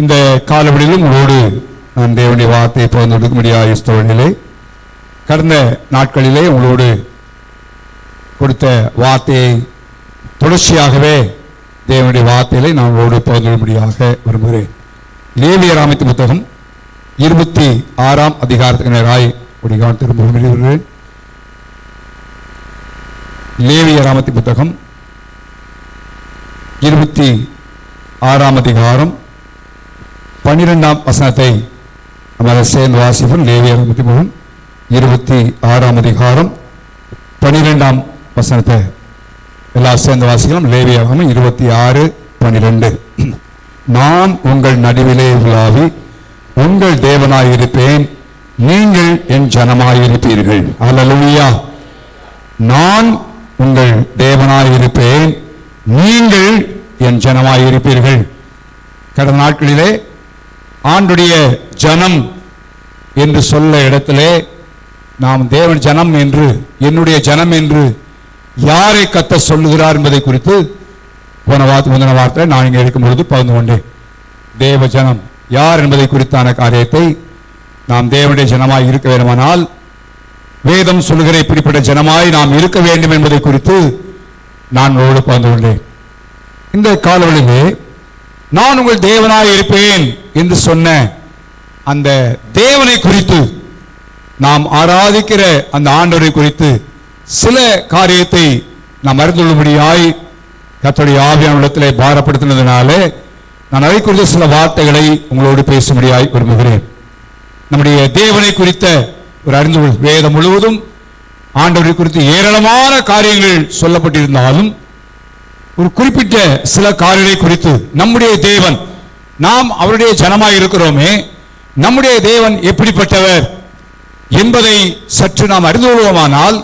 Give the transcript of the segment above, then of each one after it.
இந்த காலவெளியிலும் உங்களோடு நான் தேவனுடைய வார்த்தையை பகிர்ந்து கொடுக்கும்படியாக ஸ்தோத்திரத்திலே கடந்த நாட்களிலே உங்களோடு கொடுத்த வார்த்தையை தொடர்ச்சியாகவே தேவனுடைய வார்த்தைகளை நான் உங்களோடு பகிர்ந்து கொள்ளும்படியாக விரும்புகிறேன். லேவியராமத்தின் புத்தகம் 26ஆம் அதிகாரத்துக்கு நேராய் திரும்ப விரும்புகிறேன். லேவியராமத்தின் புத்தகம் 26ஆம் அதிகாரம் 12ஆம் வசனத்தை நம்ம சேர்ந்து வாசிப்போம். லேவியராமத்தின் புத்தகம் 26ஆம் அதிகாரம் 12ஆம் வசனத்தை எல்லாம் சேர்ந்து வாசிக்கலாம். லேவியராகமம் 26:12. நான் உங்கள் நடுவிலே உலாவி உங்கள் தேவனாயிருப்பேன், நீங்கள் என் ஜனமாயிருப்பீர்கள். அல்லேலூயா. நான் உங்கள் தேவனாயிருப்பேன், நீங்கள் என் ஜனமாயிருப்பீர்கள். கடந்த நாட்களிலே ஆண்டுடைய ஜனம் என்று சொல்ல இடத்திலே நாம் தேவன் ஜனம் என்று, என்னுடைய ஜனம் என்று யாரை கத்த சொல்லுகிறார் என்பதை குறித்து முந்தின வார்த்தை நான் இங்கே இருக்கும் பொழுது பகிர்ந்து கொண்டேன். தேவ ஜனம் யார் என்பதை குறித்தான காரியத்தை நாம் தேவனுடைய ஜனமாய் இருக்க வேண்டுமானால் வேதம் சொல்லுகிற இப்படிப்பட்ட ஜனமாய் நாம் இருக்க வேண்டும் என்பதை குறித்து நான் உங்களோடு பகிர்ந்து கொண்டேன். இந்த காலவெளியிலே நான் உங்கள் தேவனாய் இருப்பேன் என்று சொன்ன அந்த தேவனை குறித்து, நாம் ஆராதிக்கிற அந்த ஆண்டவரை குறித்து சில காரியத்தை நாம் அறிந்து கொள்ளும்படியாய் கர்த்தருடைய ஆவியானவரிடத்திலே பாரப்படுத்தினதினாலே நான் அதை குறித்த சில வார்த்தைகளை உங்களோடு பேசும்படியாய் விரும்புகிறேன். நம்முடைய தேவனை குறித்த ஒரு அறிந்து வேதம் முழுவதும் ஆண்டவரை குறித்து ஏராளமான காரியங்கள் சொல்லப்பட்டிருந்தாலும் ஒரு குறிப்பிட்ட சில காரியங்களை குறித்து நம்முடைய தேவன், நாம் அவருடைய ஜனமாய் இருக்கிறோமே, நம்முடைய தேவன் எப்படிப்பட்டவர் என்பதை சற்று நாம் அறிந்து கொள்வோமானால்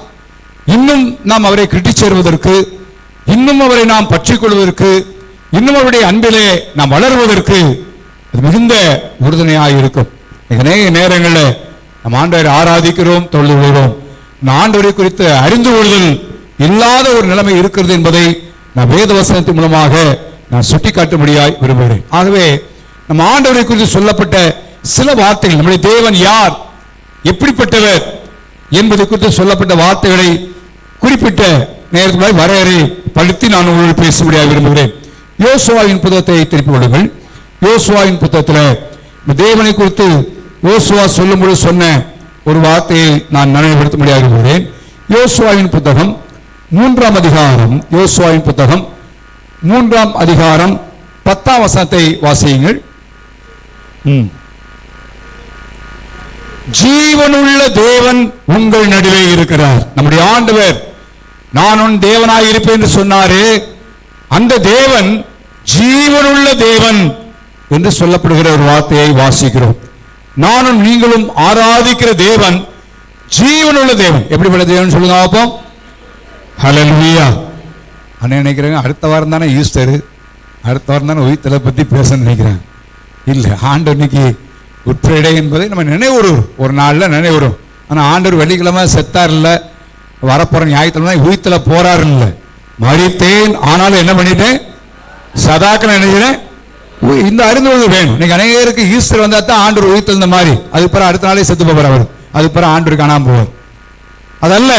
இன்னும் நாம் அவரை கிட்டிச் சேருவதற்கு, இன்னும் அவரை நாம் பற்றிக் கொள்வதற்கு, இன்னும் அவருடைய அன்பிலே நாம் வளருவதற்கு அது மிகுந்த உறுதுணையாக இருக்கும். அநேக நேரங்களில் நாம் ஆண்டவரை ஆராதிக்கிறோம், தொழுது கொள்கிறோம், ஆண்டவரை குறித்து அறிந்து கொள்ளுதல் இல்லாத ஒரு நிலைமை இருக்கிறது என்பதை நான் வேத வசனத்தின் மூலமாக நான் சுட்டிக்காட்டும்படியாய் விரும்புகிறேன். ஆகவே நம்ம ஆண்டவரை குறித்து சொல்லப்பட்ட சில வார்த்தைகள், நம்முடைய தேவன் யார், எப்படிப்பட்டவர் என்பதை குறித்து சொல்லப்பட்ட வார்த்தைகளை குறிப்பிட்ட நேரத்தில் வரையறை படுத்தி நான் உங்களோடு பேசும்படியாக விரும்புகிறேன். யோசுவாவின் புத்தகத்தை திருப்பிக் கொள்ளுங்கள். யோசுவாவின் புத்தகத்தில் தேவனை குறித்து யோசுவா சொல்லும்போது சொன்ன ஒரு வார்த்தையை நான் நினைவுபடுத்தும்படியாக விரும்புகிறேன். யோசுவாவின் புத்தகம் 3ஆம் அதிகாரம், யோசுவாவின் புத்தகம் 3ஆம் அதிகாரம் 10ஆம் வசனத்தை வாசியுங்கள். ஜீவனுள்ள தேவன் உங்கள் நடுவே இருக்கிறார். நம்முடைய ஆண்டவர் நான் உன் தேவனாய் இருப்பேன் என்று சொன்னாரே, அந்த தேவன் ஜீவனுள்ள தேவன் என்று சொல்லப்படுகிற ஒரு வார்த்தையை வாசிக்கிறோம். நானும் நீங்களும் ஆராதிக்கிற தேவன் ஜீவனுள்ள தேவன். எப்படிப்பட்ட தேவன் சொல்லுங்க பார்ப்போம். ஹல்லேலூயா. அண்ணன் நினைக்கிறேன் அடுத்த வாரம் தானே ஈஸ்டர், அடுத்த வாரம் தானே உயிர்த்தலை பற்றி பேச நினைக்கிறேன். இல்லை, ஆண்டவர் இன்னைக்கு குட் ஃப்ரைடே என்பதை நம்ம நினைவுறும், ஒரு நாளில் நினைவுறும். ஆனால் ஆண்டவர் வெள்ளிக்கிழமை செத்தார் இல்லை, வரப்போற ஞாயிற்றுக்கிழமை உயிர்த்தல போறாரு இல்லை, மரித்தேன் ஆனாலும் என்ன பண்ணிட்டேன், சதாக்கள் நினைக்கிறேன். இந்த அறிந்து கொள்ள வேணும். இன்னைக்கு அநேகருக்கு ஈஸ்டர் வந்தா தான் ஆண்டவர் உயிர்த்தெழுந்த மாதிரி, அது பிற அடுத்த நாளே செத்து போவார் அவர், அது பிற ஆண்டவர் காணாம போவார். அதல்ல,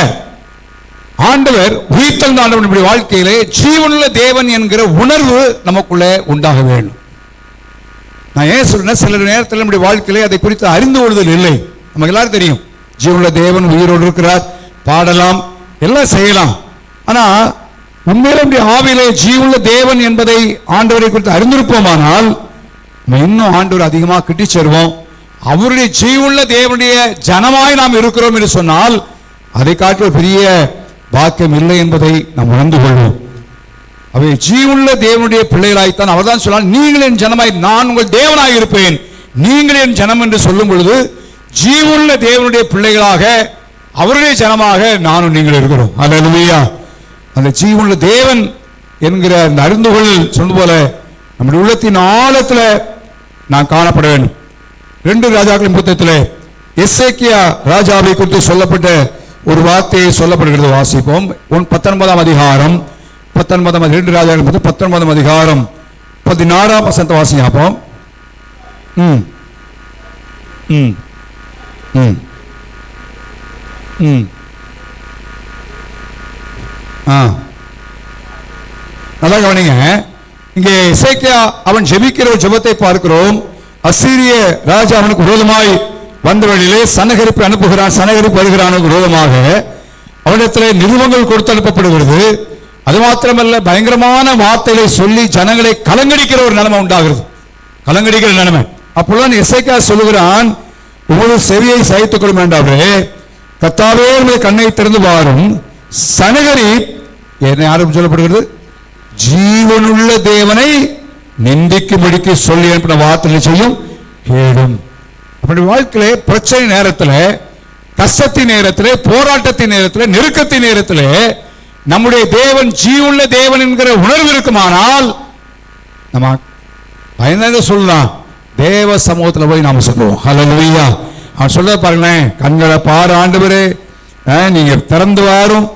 ஆண்டவர் உயிர்த்தெழுந்த ஆண்டவனுடைய வாழ்க்கையிலே ஜீவனுள்ள தேவன் என்கிற உணர்வு நமக்குள்ளே உண்டாக வேண்டும். நான் ஏன் சொல்றேன், சில நேரத்தில் நம்முடைய வாழ்க்கையிலே அதை குறித்து அறிந்து கொள்ளுதல் இல்லை. நமக்கு எல்லாரும் தெரியும் ஜீவனுள்ள தேவன் உயிரோடு இருக்கிறார், பாடலாம், எல்லாம் செய்யலாம். ஆனா உண்மையிலே ஆவியிலே ஜீவனுள்ள தேவன் என்பதை ஆண்டவரை குறித்து அறிந்திருப்போமானால் இன்னும் ஆண்டவர் அதிகமாக கிட்டி சேருவோம். அவருடைய ஜீவனுள்ள தேவனுடைய ஜனமாய் நாம் இருக்கிறோம் என்று சொன்னால் அதை காட்டிய பெரிய பாக்கியம் இல்லை என்பதை நாம் உணர்ந்து கொள்வோம். அவை ஜீவனுள்ள தேவனுடைய பிள்ளைகளாய்த்தான் அவர் தான் சொன்னால், நீங்கள் என் ஜனமாய், நான் உங்கள் தேவனாய் இருப்பேன், நீங்கள் என் ஜனம் என்று சொல்லும் பொழுது ஜீவனுள்ள தேவனுடைய பிள்ளைகளாக, அவருடைய ஜனமாக நானும் நீங்கள் இருக்கிறோம். அல்லேலூயா. அந்த ஜீவனுள்ள தேவன் என்கிற அந்த அறிந்துகொள் சொன்ன போல நம்முடைய உள்ளத்தின் ஆழத்தில் நான் காணப்பட வேண்டும். 2 ராஜாக்களின் புத்தகத்தில் எசேக்கியா ராஜாவை குறித்து சொல்லப்பட்ட ஒரு வார்த்தையை சொல்லப்படுகிறது. வாசிப்போம். 19ஆம் அதிகாரம் 2 ராஜாக்களின் 19ஆம் அதிகாரம் 16ஆம் வசனத்தை வாசிப்போம். ம் ம் ம் ம் நல்லா கவனிங்க. இங்கே எசேக்கியா அவன் ஜெபிக்கிற ஒரு ஜெபத்தை பார்க்கிறோம். அசீரிய ராஜா அவனுக்கு விரோதமாய் வந்த வழியிலே சனகரிப்பு அனுப்புகிறான். சனகரிப்பு வருகிறான் விரோதமாக. அவனிடத்தில் நிருபங்கள் கொடுத்து அனுப்பப்படுகிறது. அது மாத்திரமல்ல, பயங்கரமான வார்த்தைகளை சொல்லி ஜனங்களை கலங்கடிக்கிற ஒரு நிலைமை உண்டாகிறது. கலங்கடிக்கிற நிலைமை. அப்பொழுது எசேக்கியா சொல்லுகிறான், உங்களது செவியை சகித்துக் கொள்ள வேண்டாமே, கர்த்தாவே உங்களுடைய கண்ணை திறந்து பாரும். சனகரிப் என்ன யாரும் சொல்லப்படுகிறது? ஜீவனுள்ள தேவனை நிந்திக்கும்படிக்கு சொல்லி அனுப்பின வார்த்தை செய்யும் கேடும். அப்படி வாழ்க்கையிலே பிரச்சனை நேரத்தில், கஷ்டத்தின் நேரத்தில், போராட்டத்தின் நேரத்தில், நெருக்கத்தின் நேரத்தில் நம்முடைய தேவன் ஜீவனுள்ள தேவன் என்கிற உணர்வு இருக்குமானால் நம்ம பயந்து சொல்லலாம். தேவ சமூகத்தில் போய் நாம சொல்லுவோம் ஹல்லேலூயா. அவன் சொல்ல பாருங்களேன், கண்களை பாரு ஆண்டவரே, நீங்க திறந்து வாரும்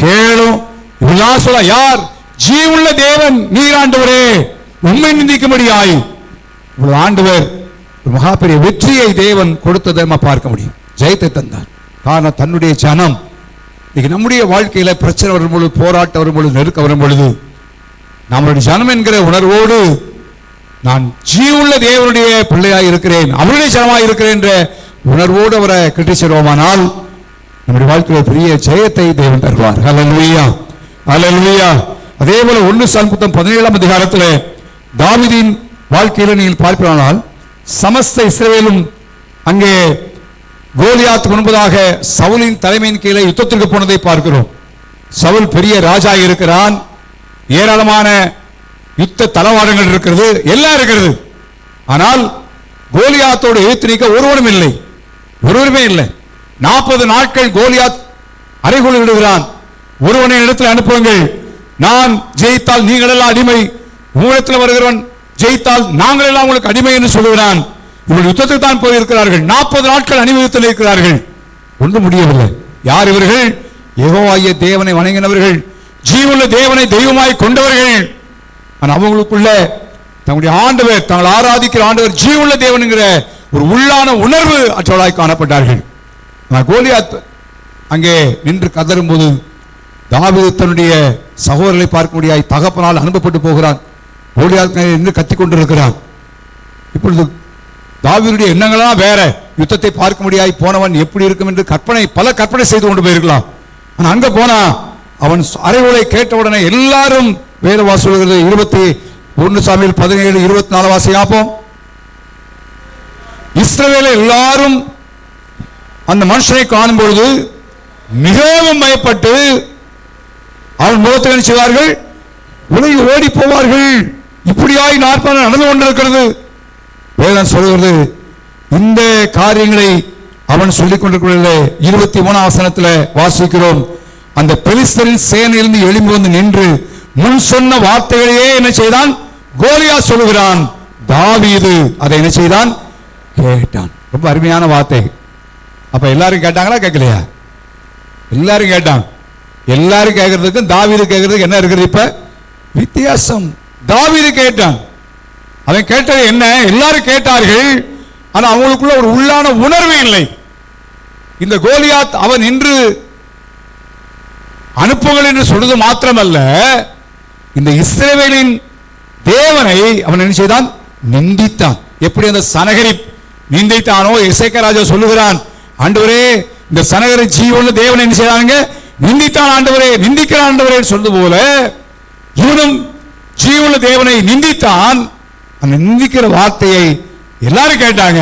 கேளும் இப்படிலாம் சொல்ல. யார்? ஜீவனுள்ள தேவன் நீர் ஆண்டவரே, உண்மை நிந்திக்கும்படியாய் ஆண்டவர் மகா பெரிய வெற்றியை தேவன் கொடுத்ததை நம்ம பார்க்க முடியும். ஜெயத்தை தந்தார். காரணம் தன்னுடைய ஜனம். இன்னைக்கு நம்முடைய வாழ்க்கையில பிரச்சனை வரும் பொழுது, போராட்டம் வரும் பொழுது, நெருக்கம் வரும் பொழுது, நம்மளுடைய ஜனம் என்கிற உணர்வோடு நான் ஜீவனுள்ள தேவனுடைய பிள்ளையாய் இருக்கிறேன், அவருடைய ஜனமாய் இருக்கிறேன் என்ற உணர்வோடு அவரை கிட்டிச்சிருவோமானால் நம்முடைய வாழ்க்கையில பெரிய ஜெயத்தை தேவன் தருவார். ஹல்லேலூயா, ஹல்லேலூயா. அதே போல 1 சாமுவேல் 17 அதிகாரத்தில் தாவீதின் வாழ்க்கையில நீங்கள் பார்ப்பீர்களானால், சமஸ்த இஸ்ரவேலும் அங்கே கோலியாத்துக்கு முன்பதாக சவுலின் தலைமையின் கீழே யுத்தத்திற்கு போனதை பார்க்கிறோம். சவுல் பெரிய ராஜா இருக்கிறான், ஏராளமான யுத்த தளவாடங்கள் இருக்கிறது, எல்லாம் இருக்கிறது. ஆனால் கோலியாத்தோடு எதிர்த்து நிற்க ஒருவனும் இல்லை, ஒருவருமே இல்லை. 40 நாட்கள் கோலியாத் அறைகொள் விடுகிறான். ஒருவனை இடத்தில் அனுப்புங்கள், நான் ஜெயித்தால் நீங்கள் எல்லாம் அடிமை, உங்களிடத்தில் வருகிறவன் ஜெயித்தால் நாங்கள் எல்லாம் உங்களுக்கு அடிமை என்று சொல்லுகிறான். இவர்கள் யுத்தத்துக்கு தான் போயிருக்கிறார்கள். 40 நாட்கள் அணிவகுத்தில் இருக்கிறார்கள். ஒன்றும் முடியவில்லை. யார் இவர்கள்? யெகோவாகிய தேவனை வணங்கினவர்கள், ஜீவனுள்ள தேவனை தெய்வமாய் கொண்டவர்கள். ஆனால் அவங்களுக்குள்ள தங்களுடைய ஆண்டவர், தாங்கள் ஆராதிக்கிற ஆண்டவர் ஜீவனுள்ள தேவன் என்கிற ஒரு உள்ளான உணர்வு அற்றவளாய் காணப்பட்டார்கள். கோலியாத் அங்கே நின்று கதறும் போது தாவீது தன்னுடைய சகோதரரை பார்க்க முடியாய் தகப்பனால் அனுப்பப்பட்டு போகிறான். கோலியாத் நின்று கத்திக் கொண்டிருக்கிறான். இப்பொழுது தாவீதுடைய எண்ணங்களாம் வேற. யுத்தத்தை பார்க்க முடியாய் போனவன் எப்படி இருக்கும் என்று பல கற்பனை செய்து கொண்டு போயிருக்கலாம். ஆனால் அங்க போனா அவன் அறைவுகளை கேட்டவுடனே எல்லாரும் வேத சொல்கிறது. 21 சாமுவேல் 17:24 வாசியாப்போம். இஸ்ரவேல் எல்லாரும் அந்த மனுஷனை காணும் பொழுது மிகவும் பயப்பட்டு அவன் முகத்தை என்ன செய்வார்கள்? உலகி ஓடி போவார்கள். இப்படியாய் 40 நாள் நடந்து கொண்டிருக்கிறது. வேதம் சொல்கிறது. இந்த காரியங்களை அவன் சொல்லிக் கொண்டிருக்கிற 23 வசனத்தில் வாசிக்கிறோம். அந்த பெலிஸ்தரின் சேனையிலிருந்து எழும்பி வந்து நின்று முன் சொன்ன வார்த்தைகளையே என்ன செய்தான்? கோலியாத் சொல்லுகிறான். தாவீது அதை என்ன செய்தான்? கேட்டான். ரொம்ப அருமையான வார்த்தை. அப்ப எல்லாரும் கேட்டாங்களா? கேட்கலையா? எல்லாரும் கேட்டாங்க. எல்லாரும் கேட்கறதுக்கும் தாவீது கேட்கறதுக்கு என்ன இருக்குது? இப்ப வித்தியாசம். தாவீது கேட்டான். அவன் கேட்டது என்ன? எல்லாரும் கேட்டார்கள். ஆனா அவங்களுக்குள்ள ஒரு உள்ளான உணர்வு இல்லை. இந்த கோலியாத் அவன் நின்று அனுப்புங்கள் என்று சொல்றது மாத்திரமல்ல, இந்த இஸ்ரவேலின் தேவனை அவன் என்ன செய்தான்? நிந்தித்தான். எப்படி அந்த சனகரிப் நிந்தித்தானோ, எசேக்கியா ராஜா சொல்லுகிறான், ஆண்டவரே இந்த சனகரிப் ஜீவனுள்ள தேவனை என்ன செய்தாங்க? நிந்தித்தான் ஆண்டவரே, நிந்திக்கிறான் ஆண்டவரே சொல்றது போல இவனும் ஜீவனுள்ள தேவனை நிந்தித்தான். அந்த நிந்திக்கிற வார்த்தையை எல்லாரும் கேட்டாங்க.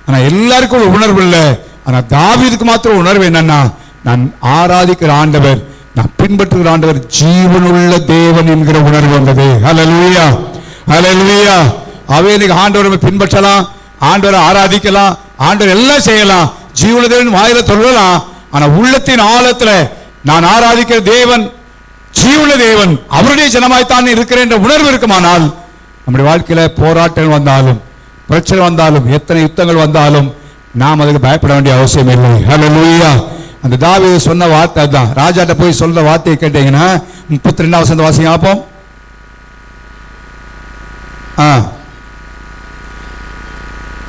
ஆனா எல்லாருக்கும் ஒரு உணர்வு இல்லை. ஆனா தாவீதுக்கு மாத்திரம் உணர்வு என்னன்னா, நான் ஆராதிக்கிற ஆண்டவர், நான் பின்பற்றுகிற ஆண்டவர் ஜீவனுள்ள தேவன் என்கிற உணர்வு வந்தது. ஹல்லேலூயா, ஹல்லேலூயா. அவை இன்னைக்கு ஆண்டவரை பின்பற்றலாம், ஆண்டவரை ஆராதிக்கலாம், ஆண்டவர் எல்லாம் செய்யலாம், ஜீவனுள்ள தேவன் வாயில சொல்லலாம். ஆனா உள்ளத்தின் ஆழத்துல நான் ஆராதிக்கிற தேவன் ஜீவனுள்ள தேவன், அவருடைய ஜனமாய்த்தான் இருக்கிறேன் என்ற உணர்வு இருக்குமானால் நம்முடைய வாழ்க்கையில போராட்டங்கள் வந்தாலும், பிரச்சனை வந்தாலும், எத்தனை யுத்தங்கள் வந்தாலும் நாம் அதுக்கு பயப்பட வேண்டிய அவசியம் இல்லை. ஹல்லேலூயா. அந்த தாவீது சொன்ன வார்த்தை தான். ராஜாட்ட போய் சொல்ற வார்த்தையை கேட்டீங்கன்னா 32 வசனம் வாசிங்க பார்ப்போம்.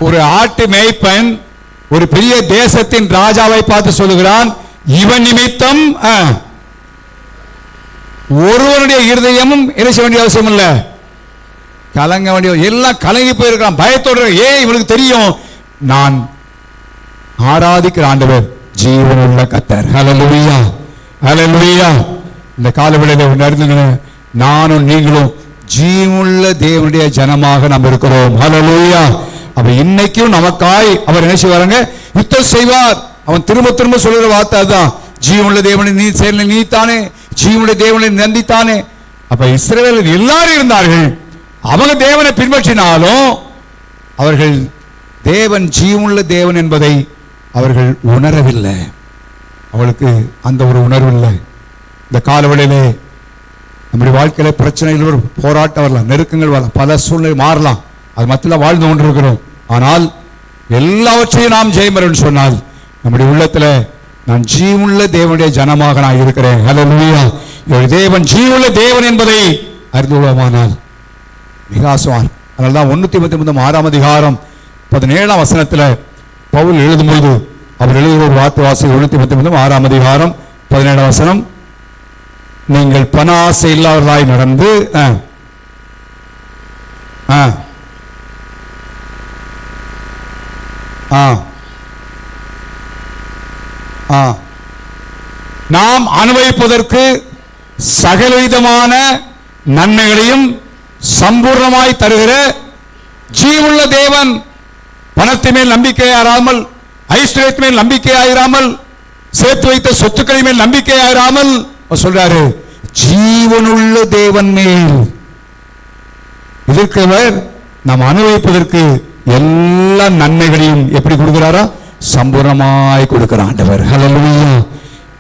ஒரு ஆட்டு மேய்ப்பன் ஒரு பெரிய தேசத்தின் ராஜாவை பார்த்து சொல்லுகிறான், இவன் நிமித்தம் ஒருவனுடைய இருதயமும் என்ன செய்ய வேண்டிய அவசியம் இல்ல, கலங்க வேண்டிய, எல்லாம் கலங்கி போயிருக்கான் பயத்தோடு. ஏன்? இவனுக்கு தெரியும், நான் ஆராதிக்கிற ஆண்டவர் ஜீவனுள்ள கர்த்தர். ஹல்லேலூயா, ஹல்லேலூயா. இந்த காலவெளியில அறிந்து நானும் நீங்களும் ஜீவனுள்ள தேவனுடைய ஜனமாக நாம் இருக்கிறோம். ஹல்லேலூயா. அப்ப இன்னைக்கும் நமக்காய் அவர் என்ன செய்வாருங்க, யுத்தம் செய்வார். அவன் திரும்ப திரும்ப சொல்லுற வார்த்தை அதுதான், ஜீவனுள்ள தேவனை நீ செயல் நீத்தானே, ஜீவனுடைய தேவனை நந்தித்தானே. அப்ப இஸ்ரவேலில் எல்லாரும் இருந்தார்கள். அவங்க தேவனை பின்பற்றினாலும் அவர்கள் தேவன் ஜீவனுள்ள தேவன் என்பதை அவர்கள் உணரவில்லை. அவளுக்கு அந்த ஒரு உணர்வு இல்லை. இந்த காலவெளியிலே நம்முடைய வாழ்க்கையில பிரச்சனைகள் வரும், போராட்டம் வரலாம், நெருக்கங்கள் வரலாம், பல சூழ்நிலை மாறலாம். அது மத்தியில் வாழ்ந்து கொண்டிருக்கிறோம். ஆனால் எல்லாவற்றையும் நாம் ஜெயமரன் சொன்னால் நம்முடைய உள்ளத்துல நான் ஜீவனுள்ள தேவனுடைய ஜனமாக நான் இருக்கிறேன். ஹல்லேலூயா. தேவன் ஜீவனுள்ள தேவன் என்பதை அறிந்து கொள்வோமானால் மிக ஆசைவான். அதனால்தான் 139 17 வசனத்துல பவுல் எழுதும்போது அவர் எழுதுகிற ஒரு வார்த்தை வாசி. 139 17 வசனம், நீங்கள் பண ஆசை இல்லாதவர்களாய் நடந்து நாம் அனுபவிப்பதற்கு சகலவிதமான நன்மைகளையும் சம்பூர்ணமாய் தருகிற ஜீவனுள்ள தேவன், பணத்தின் மேல் நம்பிக்கையாராமல், ஐஸ்வர்யத்தின் மேல் நம்பிக்கையாயிராமல், சேர்த்து வைத்த சொத்துக்களின் மேல் நம்பிக்கையாயிராமல் சொல்றாரு, ஜீவனுள்ள தேவன் மேல் இருக்கிறவர் நாம் அனுபவிப்பதற்கு எல்லா நன்மைகளையும் எப்படி கொடுக்கிறாரா, சம்பூர்ணமாய் கொடுக்கிற ஆண்டவர். ஹல்லேலூயா.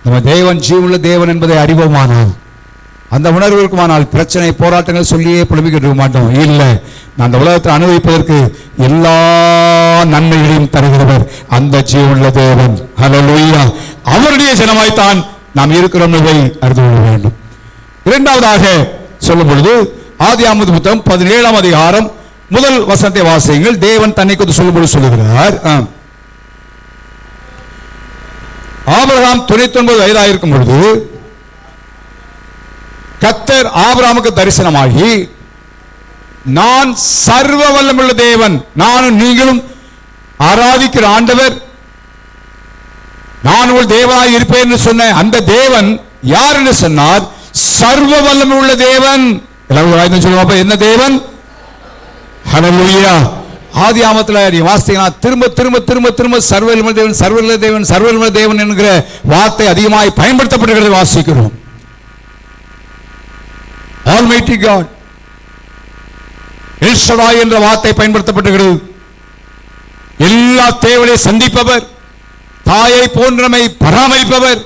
நம்ம தேவன் ஜீவனுள்ள தேவன் என்பதை அறிவோமானால், அந்த உணர்வு இருக்குமானால் பிரச்சனை போராட்டங்கள் சொல்லியே புலம்பிக்கிட்டு இருக்க மாட்டோம். இல்லை, நான் அந்த உலகத்தை அனுபவிப்பதற்கு எல்லா நன்மைகளையும் தருகிறவர் அந்த ஜீவனுள்ள தேவன். ஹல்லேலூயா. அவருடைய ஜனமாய்த்தான் நாம் இருக்கிறோம் என்பதை அறிந்து கொள்ள வேண்டும். இரண்டாவதாக சொல்லும் பொழுது ஆதியாகம புத்தகம் 17 முதல் வசனத்தை வாசியுங்கள். தேவன் தன்னை குறித்து சொல்லும்போது சொல்லுகிறார், ஆபிரகாம் 99 வயதாக இருக்கும் பொழுது கர்த்தர் ஆபிரகாமுக்கு தரிசனமாகி, நான் சர்வ வல்லமையுள்ள தேவன், நானும் நீங்களும் ஆராதிக்கிற ஆண்டவர், நான் உங்கள் தேவனாய் இருப்பேன் என்று சொன்ன அந்த தேவன் யார் என்று சொன்னார், சர்வ வல்லமையுள்ள தேவன். எல்லாரும் சொல்லுவாங்க, என்ன தேவன்? ஹல்லேலூயா. ஆதியாகமத்துல நீ வாசித்தீங்கன்னா திரும்ப திரும்ப திரும்ப திரும்ப சர்வவல்லமையுள்ள தேவன், சர்வவல்லமையுள்ள தேவன், சர்வவல்லமையுள்ள தேவன் என்கிற வார்த்தை அதிகமாய் பயன்படுத்தப்படுகிறது வாசிக்கிறோம். ஆல்மைட்டி காட், எல் ஷடாய் என்ற வார்த்தை பயன்படுத்தப்படுகிறது. எல்லா தேவையை சந்திப்பவர், தாயை போன்றமை பராமரிப்பவர்,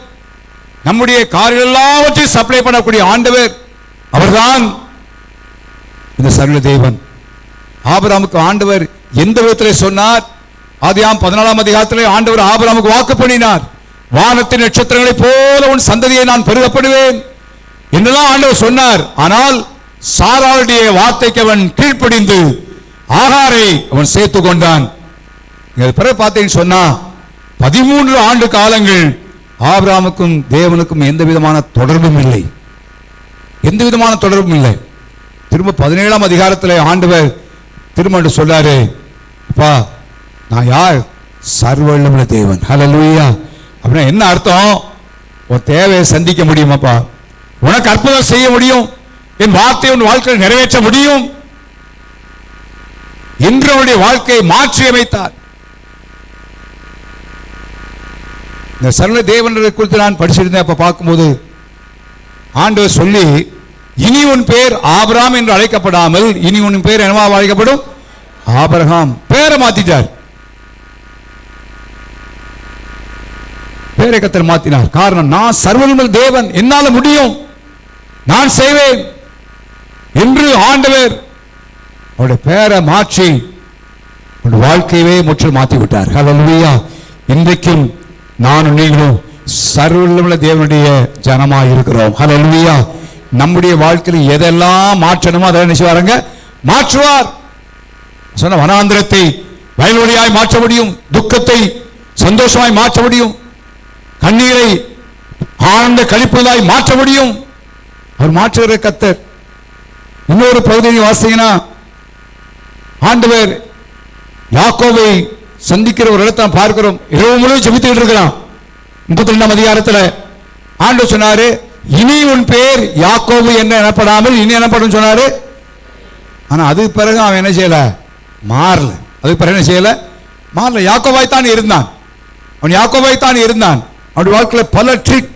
நம்முடைய காரியங்கள் எல்லாவற்றையும் சப்ளை பண்ணக்கூடிய ஆண்டவர் அவர்தான் இந்த சர்வ தேவன். ஆபிரகாமுக்கு ஆண்டவர் எந்த விதத்திலே சொன்னார்? ஆதியாகமம் 14 ஆண்டவர் ஆபிரகாமுக்கு வாக்கு பண்ணினார், வானத்தின் நட்சத்திரங்களைப் போல உன் சந்ததியை நான் பெருகப்படுவேன் என்றெல்லாம் ஆண்டவர் சொன்னார். ஆனால் சாராளுடைய வார்த்தைக்கு அவன் கீழ்ப்படிந்து ஆகாரை அவன் சேர்த்துக் கொண்டான். பிறகு பார்த்தீங்கன்னு சொன்னா 13 ஆண்டு காலங்கள் ஆபிரகாமுக்கும் தேவனுக்கும் எந்த விதமான தொடர்பும் இல்லை, எந்த விதமான தொடர்பும் இல்லை. திரும்ப 17 அதிகாரத்தில் ஆண்டவர் திரும்ப சொல்றாரு, அப்பா நான் யார்? சர்வ வல்லமையுள்ள தேவன். ஹல்லேலூயா. அப்படின்னா என்ன அர்த்தம்? உன் தேவையை சந்திக்க முடியுமாப்பா, உனக்கு அற்புதம் செய்ய முடியும், என் வார்த்தை உன் வாழ்க்கையை நிறைவேற்ற முடியும் என்று அவருடைய வாழ்க்கையை மாற்றி அமைத்தார். இந்த சர்வ தேவன் குறித்து நான் படிச்சிருந்தேன். அப்ப பார்க்கும்போது ஆண்டவர் சொல்லி, இனி உன் பேர் ஆபிரகாம் என்று அழைக்கப்படாமல் இனி உன் பேர் என்னவா அழைக்கப்படும்? ஆபிரகாம். பேரை மாத்திட்டார், பேரை கர்த்தர் மாத்தினார். காரணம், நான் சர்வவல்லமையுள்ள தேவன், என்னால முடியும், நான் செய்வேன் என்று ஆண்டவர் அவருடைய பேரை மாற்றி வாழ்க்கையவே முற்றிலும் மாற்றி விட்டார். ஹல்லேலூயா. இன்றைக்கும் நானும் நீங்களும் சர்வவல்லமையுள்ள தேவனுடைய ஜனமாக இருக்கிறோம். ஹல்லேலூயா. நம்முடைய வாழ்க்கையில் எதெல்லாம் மாற்றணுமோ அதை நினைச்சுவாருங்க, மாற்றுவார். சொன்ன வனாந்திரத்தை வயல்வெளியாய் மாற்ற முடியும், துக்கத்தை சந்தோஷமாய் மாற்ற முடியும், கண்ணீரை ஆனந்த கழிப்புதாய் மாற்ற முடியும். அவர் மாற்றுகிற கர்த்தர். இன்னொரு பகுதியை வாசிங்கன்னா, ஆண்டவர் யாக்கோபை சந்திக்கிற ஒரு இடத்தை பார்க்கிறோம். இரவு முழு ஜெபித்துக்கிட்டு இருக்கிறான். 32ஆம் அதிகாரத்தில் ஆண்டவர் சொன்னாரு, இனி உன் பேர் யாக்கோபு என்ன எனப்படாமல் இனி எனப்படும் சொன்னாரு. ஆனா அதுக்கு பிறகு அவன் என்ன செய்யல, மாறல. அதுக்கு பிறகு என்ன செய்யல, மாறல. யாக்கோபாய்த்தான் இருந்தான். அவன் யாக்கோபாய்த்தான் இருந்தான். அவனுடைய வாழ்க்கையில் பல ட்ரிக்,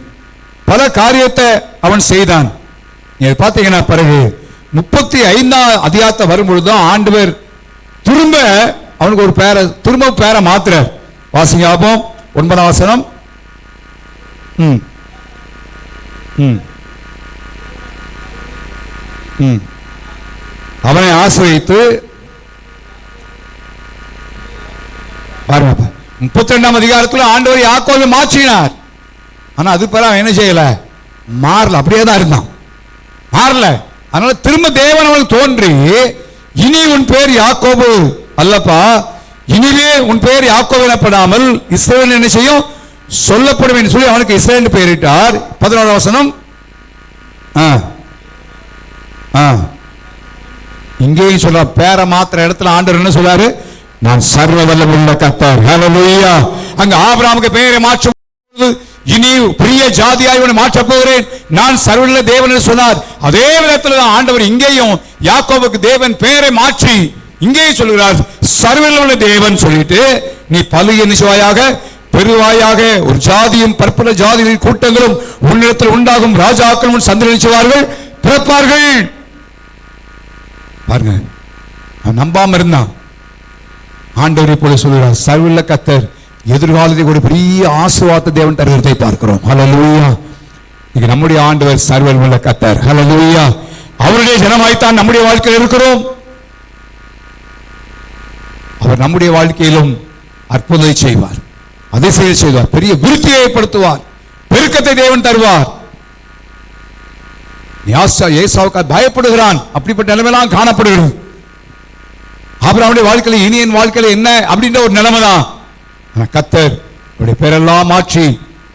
பல காரியத்தை அவன் செய்தான். நீங்க பார்த்தீங்கன்னா பிறகு 35ஆம் அதிகாரத்தை வரும்பொழுதுதான் ஆண்டவர் திரும்ப அவனுக்கு ஒரு பேரை, திரும்ப பேரை மாத்துறார். வாசிங்க ஆபம் 9ஆம் வசனம். அவனை ஆசிரியத்து 32ஆம் அதிகாரத்தில் ஆண்டவர் யாக்கோபை மாற்றினார். ஆனா அது பிறகு அவன் என்ன செய்யல, மாறல. அப்படியே தான் இருந்தான், மாறல. அதனால திரும்ப தேவன் அவனுக்கு தோன்றி, இனி உன் பேர் யாக்கோபு அல்லப்பா, இனிமே உன் பேர் யாக்கோபு எனப்படாமல் இஸ்ரவேல் என்ன செய்யும் சொல்லப்படும் என்று சொல்லி அவனுக்கு இஸ்ரவேல் பெயரிட்டார். 11ஆம் வசனம். இங்கேயும் சொல்ற பேரை மாத்திர இடத்துல ஆண்டவர் என்ன சொல்றாரு, நான் சர்வ வல்லமுள்ள கர்த்தர். ஹல்லேலூயா. அங்க ஆபிரகாமுக்கு பெயரை மாற்றும், இனி பிரிய ஜாதியாய் உன்னை மாற்றப் போகிறேன், நான் சர்வவல்ல தேவன் என்று சொன்னார். அதே விதத்தில் தான் ஆண்டவர் இங்கேயும் யாக்கோபுக்கு தேவன் பெயரை மாற்றி இங்கேயும் சொல்கிறார் சர்வவல்ல தேவன் சொல்லிட்டு, நீ பலுகி நிச்சயமாக பெருவாயாக ஒரு ஜாதியும் பற்பல ஜாதிகளின் கூட்டங்களும் உன்னிடத்தில் உண்டாகும், ராஜாக்கள் உன் சந்ததி செய்வார்கள், பிறப்பார்கள். பாருங்க, அவன் நம்பாம இருந்தான். ஆண்டவரை போல சொல்கிறார் சர்வவல்ல கர்த்தர் எதிர்காலத்தில் ஒரு பெரிய ஆசீர்வாதத்தை தேவன் தருகிறதை பார்க்கிறோம். ஹல்லேலூயா. இது நம்முடைய ஆண்டவர் சர்வவல்ல கர்த்தர். ஹல்லேலூயா. அவருடைய ஜனமாய்த்தான் நம்முடைய வாழ்க்கையில் இருக்கிறோம். அவர் நம்முடைய வாழ்க்கையிலும் அற்புதத்தை செய்வார், அதிசயத்தை செய்வார், பெரிய விருத்தியை ஏற்படுத்துவார், பெருக்கத்தை தேவன் தருவார். ஏசாவுக்கு பயப்படுகிறான், அப்படிப்பட்ட நிலைமையெல்லாம் காணப்படுகிறது. ஆபிரகாமுடைய வாழ்க்கையில் இனி என் வாழ்க்கையில் என்ன அப்படின்ற ஒரு நிலைமை தான். கர்த்தர் அவருடைய பேரெல்லாம் மாற்றி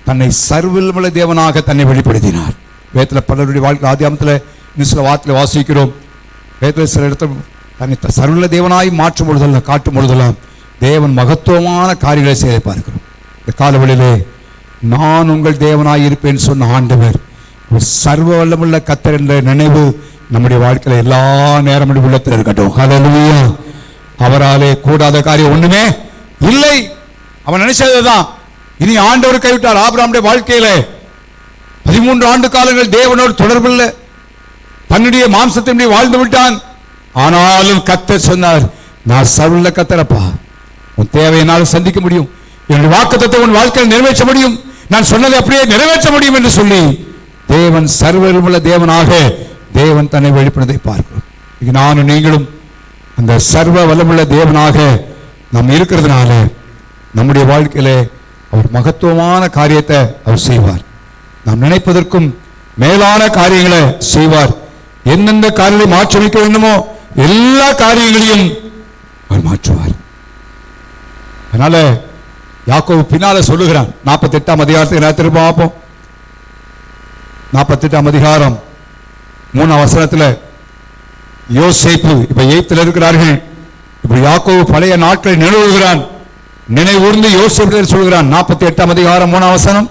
தன்னை சர்வவல்ல தேவனாக தன்னை வெளிப்படுத்தினார். வேதத்தில் பலருடைய வாழ்க்கை ஆதியாகமத்தில் சில வார்த்தைகளை வாசிக்கிறோம். வேதத்தில் சில இடத்துல தன்னை சர்வவல்ல தேவனாய் மாற்றும் பொழுதெல்லாம், காட்டும் பொழுதெல்லாம் தேவன் மகத்துவமான காரியங்களை செய்ய பார்க்கிறோம். இந்த காலவெளியிலே நான் உங்கள் தேவனாய் இருப்பேன் சொன்ன ஆண்டவர் சர்வ வல்லமுள்ள கர்த்தர் என்ற நினைவு நம்முடைய வாழ்க்கையில எல்லா நேரமும் உள்ளத்தில் இருக்கட்டும். ஹல்லேலூயா. அவராலே கூடாத காரியம் ஒண்ணுமே இல்லை. அவன் நினைச்சதுதான். இனி ஆண்டவர் கைவிட்டார். ஆபிரகாமுடைய வாழ்க்கையில 13 ஆண்டு காலங்கள் தேவனோடு தொடர்பில்ல, தன்னுடைய மாம்சத்தின்படி வாழ்ந்து விட்டான். ஆனாலும் கர்த்தர் சொன்னார், நான் சர்வவல்ல கர்த்தரப்பா, உன் தேவையினால் சந்திக்க முடியும், என்னுடைய வாக்குத்தத்தத்தை உன் வாழ்க்கையில் நிறைவேற்ற முடியும், நான் சொன்னதை அப்படியே நிறைவேற்ற முடியும் என்று சொல்லி தேவன் சர்வவல்ல தேவனாக தேவன் தன்னை வெளிப்படுவதை பார்க்கிறோம். நானும் நீங்களும் அந்த சர்வ வல்லமுள்ள தேவனாக நாம் இருக்கிறதுனால நம்முடைய வாழ்க்கையிலே அவர் மகத்துவமான காரியத்தை அவர் செய்வார். நாம் நினைப்பதற்கும் மேலான காரியங்களை செய்வார். எந்தெந்த காரியங்களை மாற்றியமைக்க வேண்டுமோ எல்லா காரியங்களையும் அவர் மாற்றுவார். அதனால யாக்கோபு பின்னால சொல்லுகிறான். 48ஆம் அதிகாரத்தை திரும்ப பார்ப்போம். 48ஆம் அதிகாரம் 3ஆம் வசனத்தில் யோசேப்பு இப்ப எகிப்தில் இருக்கிறார்கள். இப்ப யாக்கோபு பழைய நாட்களை நினைவுகிறான். நினைவுர்ந்து யோசேப்பு சொல்கிறான். 48ஆம் அதிகாரம் 3ஆம் வசனம்.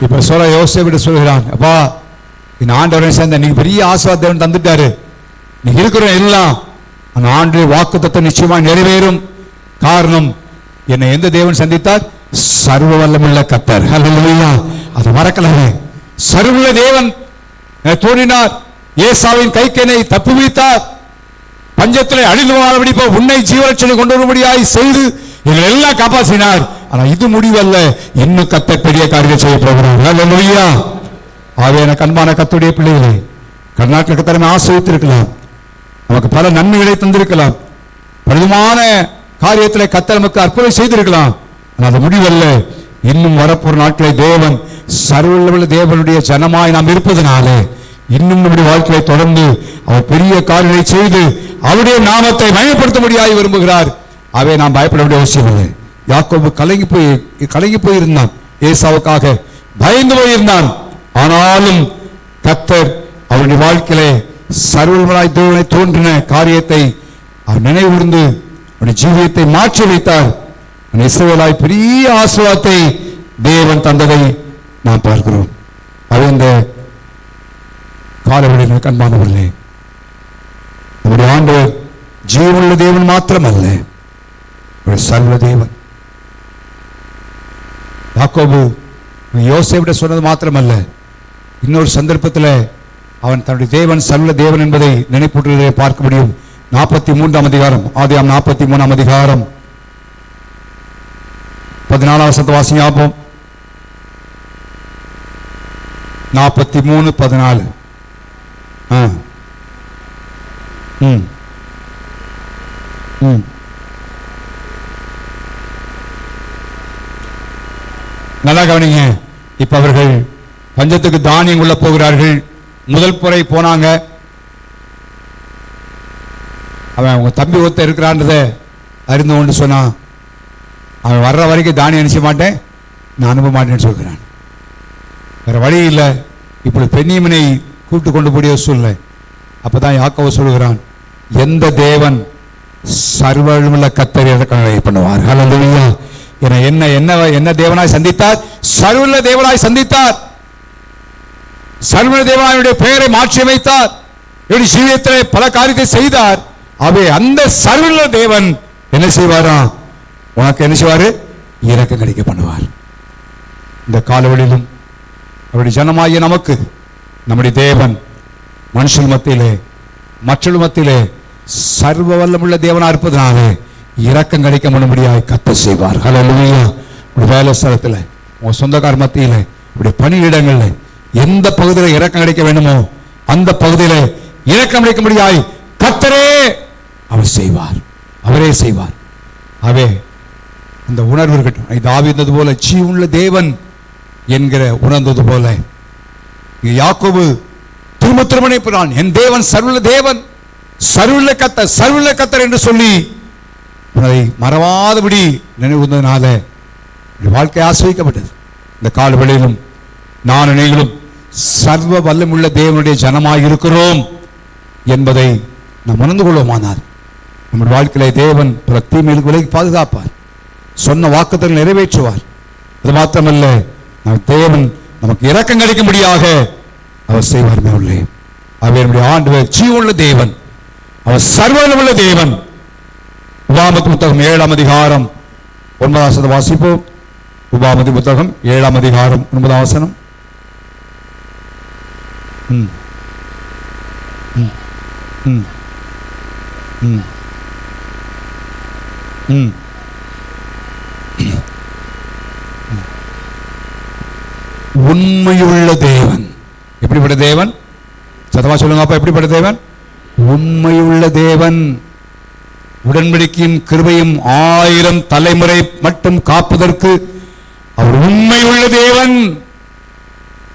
இப்ப சொல்ல யோசேப்பு சொல்கிறான், அப்பா இந்த ஆண்டவரை சேர்ந்த நீங்க பெரிய ஆசீர்வாதம் தந்துட்டாரு, நீ இருக்கிற எல்லாம் அந்த ஆண்டு வாக்குத்தத்தம் நிச்சயமா நிறைவேறும். காரணம், என்னை எந்த தேவன் சந்தித்தார்? சர்வ வல்லமுள்ள கர்த்தர். ஹல்லேலூயா. அதை மறக்கலாமே. சர்வவல்ல தேவன் தோன்றினார். ஏசாவின் கைக்கு என்னை தப்புவித்தார். பஞ்சத்திலே அழிந்து வாழபடி உன்னை ஜீவரட்சணை கொண்டு வரும்படியாய் செய்து எங்களை எல்லாம் காப்பாற்றினார். ஆனா இது முடிவல்ல, இன்னும் கர்த்தர் பெரிய காரியம் செய்ய போகிறார். ஹல்லேலூயா. ஆவே எனக்கு அன்பான கர்த்தருடைய பிள்ளைகளே, கர்நாடக கர்த்தரை ஆசீர்வதித்திருக்கலாம். நமக்கு பல நன்மைகளை தந்திருக்கலாம், பலவிதமான காரியத்தில் கர்த்தர் நமக்கு அற்புதம் செய்திருக்கலாம். ஆனால் அது முடிவல்ல. இன்னும் வரப்போற நாட்களை தேவன் சர்வவல்ல தேவனுடைய ஜனமாய் நாம் இருப்பதனாலே இன்னும் நம்முடைய வாழ்க்கையை தொடர்ந்து அவர் பெரிய காரியங்களை செய்து அவருடைய நாமத்தை மகிமைப்படுத்த முடியாது விரும்புகிறார். அவை நாம் பயப்பட வேண்டிய அவசியம் இல்லை. யாக்கோபு கலங்கி போயிருந்தான், ஏசாவுக்காக பயந்து போயிருந்தான். ஆனாலும் கர்த்தர் அவருடைய வாழ்க்கையிலே சர்வவல்லவராய் தேவனை தோன்றின காரியத்தை அவர் நினைவுகூர்ந்து அவருடைய ஜீவியத்தை மாற்றி வைத்தார். இஸ்ரவேலாய் பெரிய ஆசீர்வாதத்தை தேவன் தந்ததை நாம் பார்க்கிறோம். அவை இந்த காலவெளியில் கண்பானவர்களே, நம்முடைய ஆண்டவர் ஜீவனுள்ள தேவன் மாத்திரமல்ல, சர்வ தேவன். யாக்கோபு யோசேப்பிட சொன்னது மாத்திரமல்ல, இன்னொரு சந்தர்ப்பத்தில் அவன் தன்னுடைய தேவன் சர்வ தேவன் என்பதை நினைப்பூட்டுவதை பார்க்க முடியும். 43ஆம் அதிகாரம், ஆதியாகமம் 43ஆம் அதிகாரம் 14ஆம் வசனத்தை வாசிப்போம். 43:14. நல்லா கவனிங்க. இப்ப அவர்கள் பஞ்சத்துக்கு தானியம் உள்ள போகிறார்கள். முதல் முறை போனாங்க. அவன் அவங்க தம்பி ஒருத்தர் இருக்கிறான்றத அறிந்து கொண்டு சொன்னான், அவன் வர்ற வரைக்கும் தானியம் அனுப்ப மாட்டேன், நான் அனுப்ப மாட்டேன்னு சொல்கிறான். வேற வழி இல்லை. இப்படி பெண்ணியமனை கூப்பிட்டு கொண்டு போடிய சூழ்நிலை. அப்பதான் யாக்கோபு சொல்கிறான், எந்த தேவன் சர்வவல்ல கர்த்தர் இறக்கம் பண்ணுவார். ஹல்லேலூயா. என்ன தேவனாய் சந்தித்தார்? சர்வவல்ல தேவனாய் சந்தித்தார். சர்வவல்ல தேவனாயுடைய பெயரை மாற்றி அமைத்தார். இவருடைய ஜீவியத்திலே பல காரியத்தை செய்தார். அவை அந்த சர்வவல்ல தேவன் என்ன செய்வாரா? உனக்கு என்ன செய்வாரு? இரக்கம் கிடைக்க பண்ணுவார். இந்த காலவெளியிலும் அவருடைய ஜனமாகிய நமக்கு நம்முடைய தேவன் மனுஷன் மத்தியிலே மற்றொரு மத்தியிலே சர்வ வல்லமுள்ள தேவனா இருப்பதனாலே இரக்கம் கிடைக்க முடியாய் கர்த்தர் செய்வார். ஹல்லேலூயா. ஒரு வேலை ஸ்தலத்தில், உங்க சொந்தக்கார மத்தியிலே, இப்படி பணியிடங்கள்ல எந்த பகுதியில் இரக்கம் கிடைக்க வேண்டுமோ அந்த பகுதியில் இரக்கம் கிடைக்க முடியாய் கர்த்தரே அவர் செய்வார். அவரே செய்வார். அவே அந்த உணர்வு இருக்கட்டும். தாவீது போல ஜீவனுள்ள தேவன் என்கிற உணர்ந்தது போல யாக்கோபு திரும்ப திருமணிப்பான், என் தேவன் சர்வ தேவன், சர்வ கர்த்தர் என்று சொல்லி அதை மறவாதபடி நினைவுனால வாழ்க்கை ஆசிரியக்கப்பட்டது. இந்த காலவெளியிலும் நான் நீங்களும் சர்வ வல்லமுள்ள தேவனுடைய ஜனமாய் இருக்கிறோம் என்பதை நாம் உணர்ந்து கொள்வோமானால் நம்முடைய வாழ்க்கையிலே தேவன் பல தீமைகளுக்கு விலகி பாதுகாப்பார். சொன்ன வாக்குத்தத்தங்களை நிறைவேற்றுவார். அது மாத்திரமல்ல, தேவன் நமக்கு இரக்கம் கிடைக்கும்படியாக அவர் செய்வார். அவருடைய ஆண்டவர் ஜீவனுள்ள தேவன், அவர் சர்வவல்லமுள்ள தேவன். உபாகமத்தின் புத்தகம் 7ஆம் அதிகாரம் 9ஆம் வசனத்தை வாசிப்போம். உபாகமத்தின் புத்தகம் 7ஆம் அதிகாரம் 9ஆம் வசனம். உண்மையுள்ள தேவன். எப்படிப்பட்ட தேவன்? சத்தமா சொல்லுங்க அப்பா. எப்படிப்பட்ட தேவன்? உண்மையுள்ள தேவன். உடன்படிக்கையும் கிருபையும் 1000 தலைமுறை மட்டும் காப்பதற்கு அவர் உண்மையுள்ள தேவன்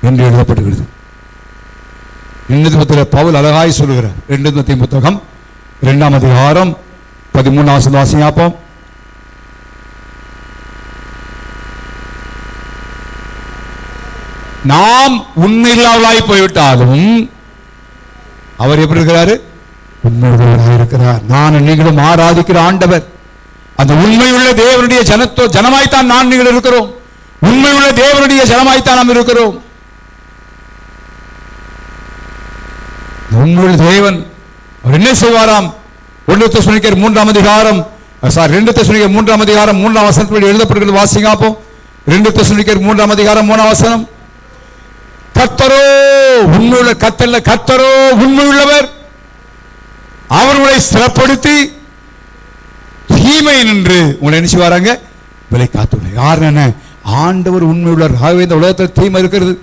என்று எழுதப்பட்டுகிறது. பவுல் அழகாய் சொல்லுகிறார். 2 தீமோத்தேயு புத்தகம் 2ஆம் அதிகாரம் 13ஆம் வசனம் வாசிப்போம். நாம் உண்மையில்லாதவர்களாய் போய்விட்டாலும் அவர் எப்படி இருக்கிறாரு? உண்மையுள்ளவராக இருக்கிறார். நான் நீங்களும் ஆராதிக்கிற ஆண்டவர் அந்த உண்மையுள்ள தேவனுடைய ஜனமாய்த்தான் நான் நீங்கள் இருக்கிறோம். உண்மையுள்ள தேவனுடைய ஜனமாய்த்தான் நாம் இருக்கிறோம். உண்மையுள்ள தேவன் அவர் என்ன செய்வாராம்? 1 தெசலோனிக்கேயர் 3ஆம் அதிகாரம் 3ஆம் அதிகாரம் 3ஆம் வசனத்தில் எழுதப்படுகிறது. வாசிங்க அப்போ. 2 தெசலோனிக்கேயர் 3ஆம் அதிகாரம் 3ஆம் வசனம். கர்த்தரோ உண்மையுள்ள கர்த்தரோ உண்மையுள்ளவர், அவர்களை ஸ்திரப்படுத்தி தீமை நின்று உங்களை என்ன செய்வாராங்க? விலை காத்துள்ள. யார் என்ன? ஆண்டவர் உண்மையுள்ளவர். ஆகவே இந்த உலகத்தில் தீமை இருக்கிறது.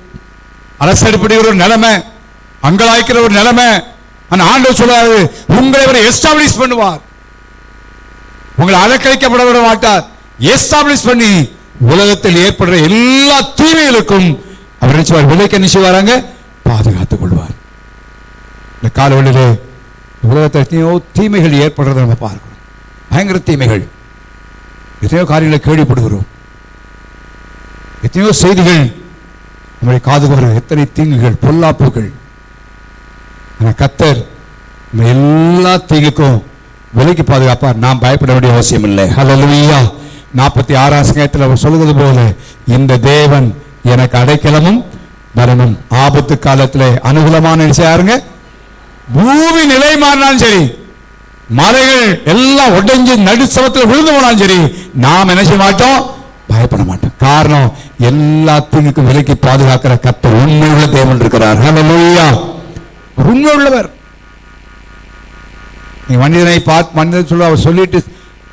அரசடிப்படி ஒரு நிலைமை, அங்கலாய்க்கிற ஒரு நிலைமை, ஆனா ஆண்டவர் சொல்றாரு, உங்களை அவர் எஸ்டாப்ளிஷ் பண்ணுவார். உங்களை அலக்கழிக்கப்பட விட மாட்டார். எஸ்டாப்ளிஷ் பண்ணி உலகத்தில் ஏற்படுற எல்லா தீமைகளுக்கும் அவர் நினைச்சுவார், விலைக்கு நினைச்சுவாராங்க, பாதுகாத்துக் கொள்வார். இந்த காலவெளியிலே உலகத்தில் எத்தனையோ தீமைகள் ஏற்படுறதை நம்ம பார்க்கிறோம். பயங்கர தீமைகள், எத்தனையோ காரியங்களை கேள்விப்படுகிறோம், எத்தனையோ செய்திகள் நம்முடைய காதுக்கு வரும், எத்தனை தீங்குகள், பொல்லாப்புகள். கர்த்தர் இந்த எல்லா தீங்குக்கும் விலைக்கு பாதுகாப்பார். நாம் பயப்பட வேண்டிய அவசியம் இல்லை. ஹல்லேலூயா. 46ஆம் சங்கீதத்தில் அவர் சொல்லுவது போல, இந்த தேவன் எனக்கு அடைக்கலமும் பலனும், ஆபத்து காலத்தில் அனுகூலமான யாருங்க? பூமி நிலை மாறினாலும் சரி, மலைகள் எல்லாம் உடைஞ்சு நடுசவத்தில் விழுந்து போனாலும் சரி, நாம் என்ன செய்ய மாட்டோம்? பயப்பட மாட்டோம். காரணம், எல்லாத்துக்கும் விலைக்கு பாதுகாக்கிற கர்த்தர் உண்மையுள்ள தேவன் இருக்கிறார். ஹல்லேலூயா. உண்மை உள்ளவர். மனிதனை பார்த்து மனிதன் சொல்ல, அவர் சொல்லிட்டு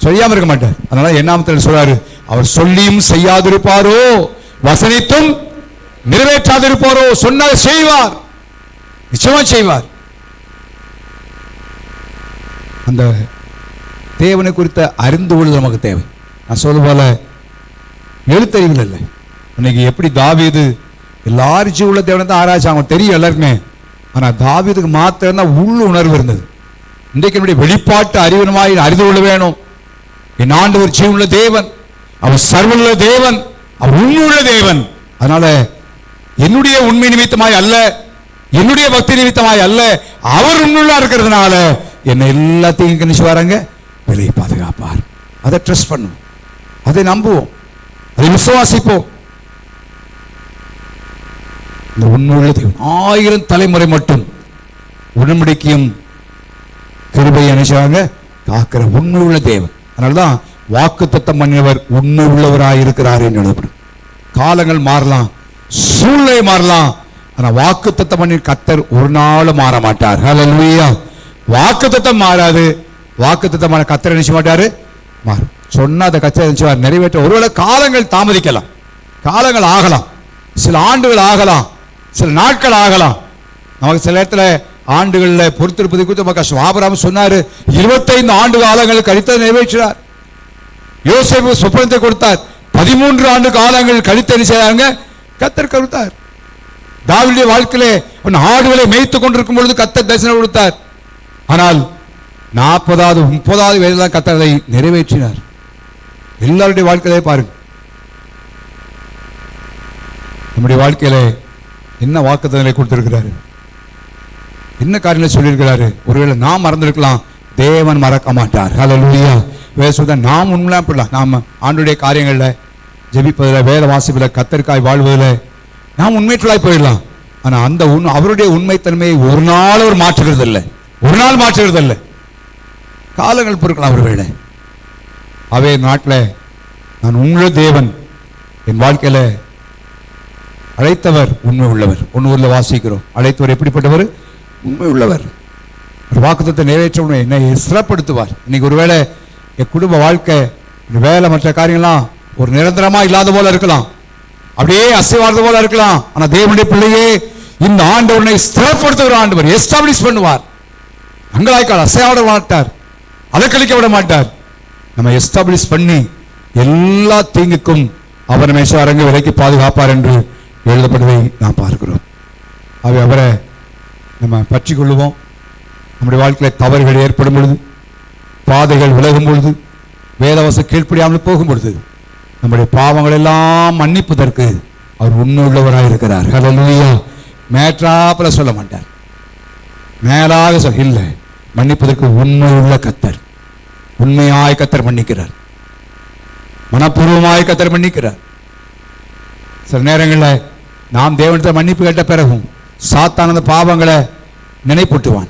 செய்யாம இருக்க மாட்டார். அதனால என்னாமத்தில் சொல்றாரு, அவர் சொல்லியும் செய்யாதிருப்பாரோ, வசனித்தும் நிறைவேற்றாதிருப்பாரோ, சொன்ன செய்வார், நிச்சயமா செய்வார். அந்த தேவனை குறித்த அறிந்து கொள்வது நமக்கு தேவை. நான் சொல்ல போல எழுத்தறிவில் இல்லை. இன்னைக்கு எப்படி தாவீது எல்லாரும் உள்ள தேவனை தான் ஆராய்ச்சாங்க, தெரியும் எல்லாருக்குமே. ஆனா தாவீதுக்கு மாத்திரம் தான் உள்ள உணர்வு இருந்தது. இன்றைக்கு என்னுடைய வெளிப்பாட்டு அறிவினமாய் அறிந்து கொள்ள வேணும். என் ஆண்டவர் ஜீவனுள்ள தேவன், அவர் சர்வமுள்ள தேவன், அவர் உண்மையுள்ள தேவன். அதனால என்னுடைய உண்மை நிமித்தமாய் அல்ல, என்னுடைய பக்தி நிமித்தமாய் அல்ல, அவர் உண்மையுள்ளா இருக்கிறதுனால என்னை எல்லாத்தையும் கணிச்சுவாராங்க, விலையை பாதுகாப்பார். அதை ட்ரஸ்ட் பண்ணுவோம், அதை நம்புவோம், அதை விசுவாசிப்போம். இந்த உண்மையுள்ள தேவன் 1000 தலைமுறை மட்டும் உடன்படிக்கையும் கிருபையை அனுசரிச்சாங்க காக்கிற உண்மை உள்ள தேவன். அதனால்தான் வாக்குத்தத்தம் பண்ணியவர் உண்மை உள்ளவராய் இருக்கிறார் என்று எழுதப்படும். காலங்கள் மாறலாம், சூழ்நிலை மாறலாம், ஆனா வாக்குத்தத்தம் பண்ணி கர்த்தர் ஒரு நாள் மாற மாட்டார். ஹல்லேலூயா. வாக்குத்தத்தம் மாறாது. வாக்குத்தத்தமான கர்த்தர் நினைச்ச மாட்டாரு, மாறும். சொன்னா அதை கர்த்தர் நினைச்சுவார், நிறைவேற்ற. ஒருவேளை காலங்கள் தாமதிக்கலாம், காலங்கள் ஆகலாம், சில ஆண்டுகள் ஆகலாம், சில நாட்கள் ஆகலாம். நமக்கு சில இடத்துல ஆண்டுகளில் பொறுத்திருப்பதை குறித்து ரொம்ப கஷ்டம். ஆபிரகாம் சொன்னாரு, 25 ஆண்டு காலங்கள் கழித்து நிறைவேற்றார். யோசேப்பு சொப்பனத்தை கொடுத்தார், 13 ஆண்டு காலங்கள் கழித்து செய்தாங்க, கர்த்தர் கொடுத்தார். தாவீதுடைய வாழ்க்கையிலே ஆடுகளை மேய்த்து கொண்டிருக்கும் பொழுது கர்த்தர் தரிசனம் கொடுத்தார். ஆனால் 40வது 30வது வயதில் கர்த்தர் அதை நிறைவேற்றினார். எல்லாருடைய வாழ்க்கையிலே பாருங்க, நம்முடைய வாழ்க்கையில என்ன வாக்குத்தத்தங்களை கொடுத்திருக்கிறாரு, என்ன காரியங்களை சொல்லியிருக்கிறாரு. ஒருவேளை நாம் மறந்திருக்கலாம், தேவன் மறக்க மாட்டார். ஹல்லேலூயா. வேதம் நாம் உண்மையாக நாம் ஆண்டுடைய காரியங்களில் ஜெபிப்பதில், வேத வாசிப்பில், கர்த்தருக்காய் வாழ்வதில் நாம் உண்மையற்றலாய் போயிடலாம். ஆனால் அந்த அவருடைய உண்மைத்தன்மையை ஒரு நாள் அவர் மாற்றுகிறது இல்லை, ஒரு நாள் மாற்றுகிறது இல்லை. காலங்கள் பொறுக்கலாம் ஒருவேளை. அவே நாட்டில் நான் உண்மை தேவன், என் வாழ்க்கையில் அழைத்தவர் உண்மை உள்ளவர். ஒன்று வாசிக்கிறோம், அழைத்தவர் எப்படிப்பட்டவர்? உண்மை உள்ளவர். வாக்குத்தத்தை நிறைவேற்ற என்னை சிறப்படுத்துவார். இன்னைக்கு ஒருவேளை என் குடும்ப வாழ்க்கை, வேலை, மற்ற காரியங்கள்லாம் ஒரு நிரந்தரமா இல்லாத போல இருக்கலாம், அப்படியே அசைவாத போல இருக்கலாம். ஆனா தேவனுடைய பிள்ளையே, இந்த ஆண்டவனை ஸ்திரப்படுத்துகிற ஆண்டவர் எஸ்டாப்ளிஷ் பண்ணுவார். அங்கலாய்க்கால் அசையாட மாட்டார், அலக்கழிக்க விட மாட்டார். நம்ம எஸ்டாப்ளிஷ் பண்ணி எல்லா தீங்குக்கும் அவர் மேஷாரங்க விலைக்கு பாதுகாப்பார் என்று எழுதப்படுவதை நாம் பார்க்கிறோம். அவரை நம்ம பற்றி கொள்ளுவோம். நம்முடைய வாழ்க்கையில் தவறுகள் ஏற்படும் பொழுது, பாதைகள் விலகும் பொழுது, வேதவச கீழ்ப்படியாமல் போகும் பொழுது, நம்முடைய பாவங்கள் எல்லாம் மன்னிப்பதற்கு அவர் உண்மை உள்ளவராக இருக்கிறார். ஹல்லேலூயா. மேற்றாப்புல சொல்ல மாட்டார், மேலாக சொல்ல இல்லை, மன்னிப்பதற்கு உண்மை உள்ள கர்த்தர். உண்மையாய் கர்த்தர் மன்னிக்கிறார், மனப்பூர்வமாய் கர்த்தர் மன்னிக்கிறார். சில நேரங்களில் நாம் தேவனிடத்தை மன்னிப்பு கேட்ட பிறகும் சாத்தான் அந்த பாவங்களை நினைப்பூட்டுவான்,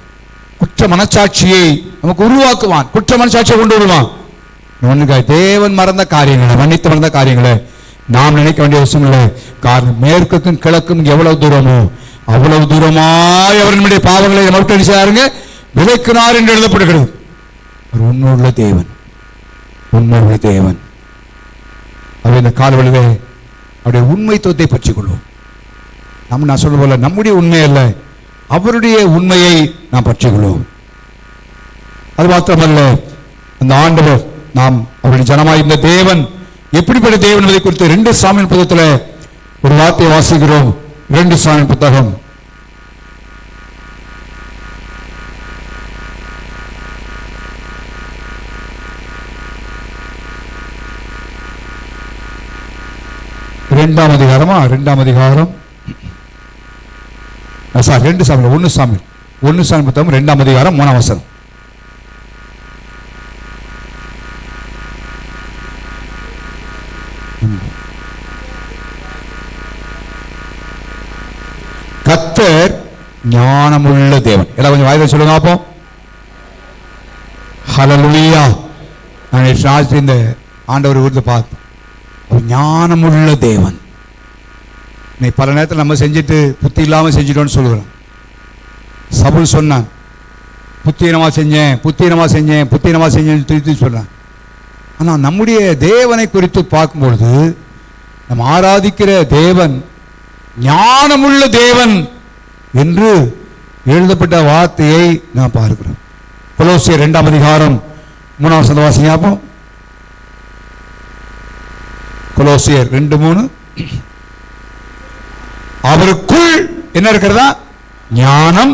குற்ற மனச்சாட்சியை நமக்கு உருவாக்குவான், குற்ற மனச்சாட்சியை கொண்டு வருவான். தேவன் மறந்த காரியங்களை, மன்னித்து மறந்த காரியங்களை நாம் நினைக்க வேண்டிய அவசியம் இல்லை. காரணம், மேற்குக்கும் கிழக்கும் எவ்வளவு தூரமோ அவ்வளவு தூரமாய் அவர் நம்முடைய பாவங்களை நமக்கு செய்யாருங்க விலைக்கினார் என்று எழுதப்படுகிறது. ஒரு உண்மையுள்ள தேவன், உண்மையுள்ள தேவன். அவர் இந்த காலவழிவே அவருடைய உண்மைத்துவத்தை பற்றிக் கொள்வோம். நான் சொல்ல போல நம்முடைய உண்மை அல்ல, அவருடைய உண்மையை நாம் பற்றிக்கொள்வோம். அது மாத்திரமல்ல, அந்த ஆண்டவர் நாம் அவருடைய ஜனமாய் இந்த தேவன் எப்படிப்பட்ட தேவன் என்பதை குறித்து 2 சாமுவேல் புத்தகத்தில் ஒரு வார்த்தையை வாசிக்கிறோம். 2 சாமுவேல் புத்தகம் 2ஆம் அதிகாரம் 1 சாமுவேல் புத்தகம் 2ஆம் அதிகாரம் 3ஆம் வசனம். கர்த்தர் ஞானமுள்ள தேவன். எல்லாம் கொஞ்சம் வாயில சொல்லுங்க பாப்போம். ஹல்லேலூயா. நான் இந்த ஆண்டவர் ஊர்ல பார்த்தேன், ஞானமுள்ள தேவன். நீ பல நேரத்தில் நம்ம செஞ்சுட்டு புத்தி இல்லாமல் செஞ்சிட்டோன்னு சொல்லுகிறோம். சவுல் சொன்னான், புத்தீனமாக செஞ்சேன் திருத்தி சொல்றான். ஆனால் நம்முடைய தேவனை குறித்து பார்க்கும்பொழுது நம்ம ஆராதிக்கிற தேவன் ஞானமுள்ள தேவன் என்று எழுதப்பட்ட வார்த்தையை நாம் பார்க்கிறோம். கொலோசியர் 2ஆம் அதிகாரம் 3ஆம் வசனம் வாசிங்க பார்ப்போம். கொலோசியர் 2:3. அவருக்குள் என்ன இருக்கிறதா? ஞானம்,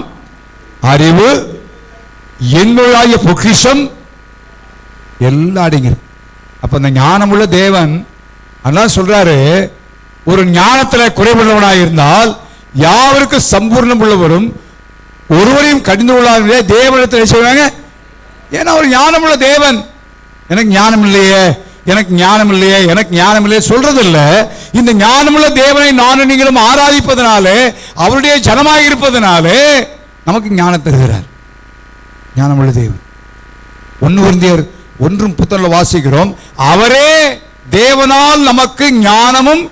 அறிவு, என்னுடைய பொக்கிஷம் எல்லாம் அடங்கிரு. அப்ப அந்த ஞானமுள்ள தேவன் அதான் சொல்றாரு, ஒரு ஞானத்தில் குறைவுள்ளவனாக இருந்தால் யாவருக்கு சம்பூர்ணம் உள்ளவரும் ஒருவரையும் கடிந்து கொள்ளாத தேவனிடத்தில் செய்வாங்க. ஏன்னா ஒரு ஞானமுள்ள தேவன். எனக்கு ஞானம் இல்லையே சொல்றது இல்ல. இந்த ஞானமுள்ள தேவனை நானும் நீங்களும் ஆராதிப்பதனாலே, அவருடைய ஜனமாக இருப்பதனாலே நமக்கு ஞானம் தருகிறார். ஞானமுள்ள தேவன். 1 கொரிந்தியர் 1:30 வாசிக்கிறோம், அவரே தேவனால் நமக்கு ஞானமும்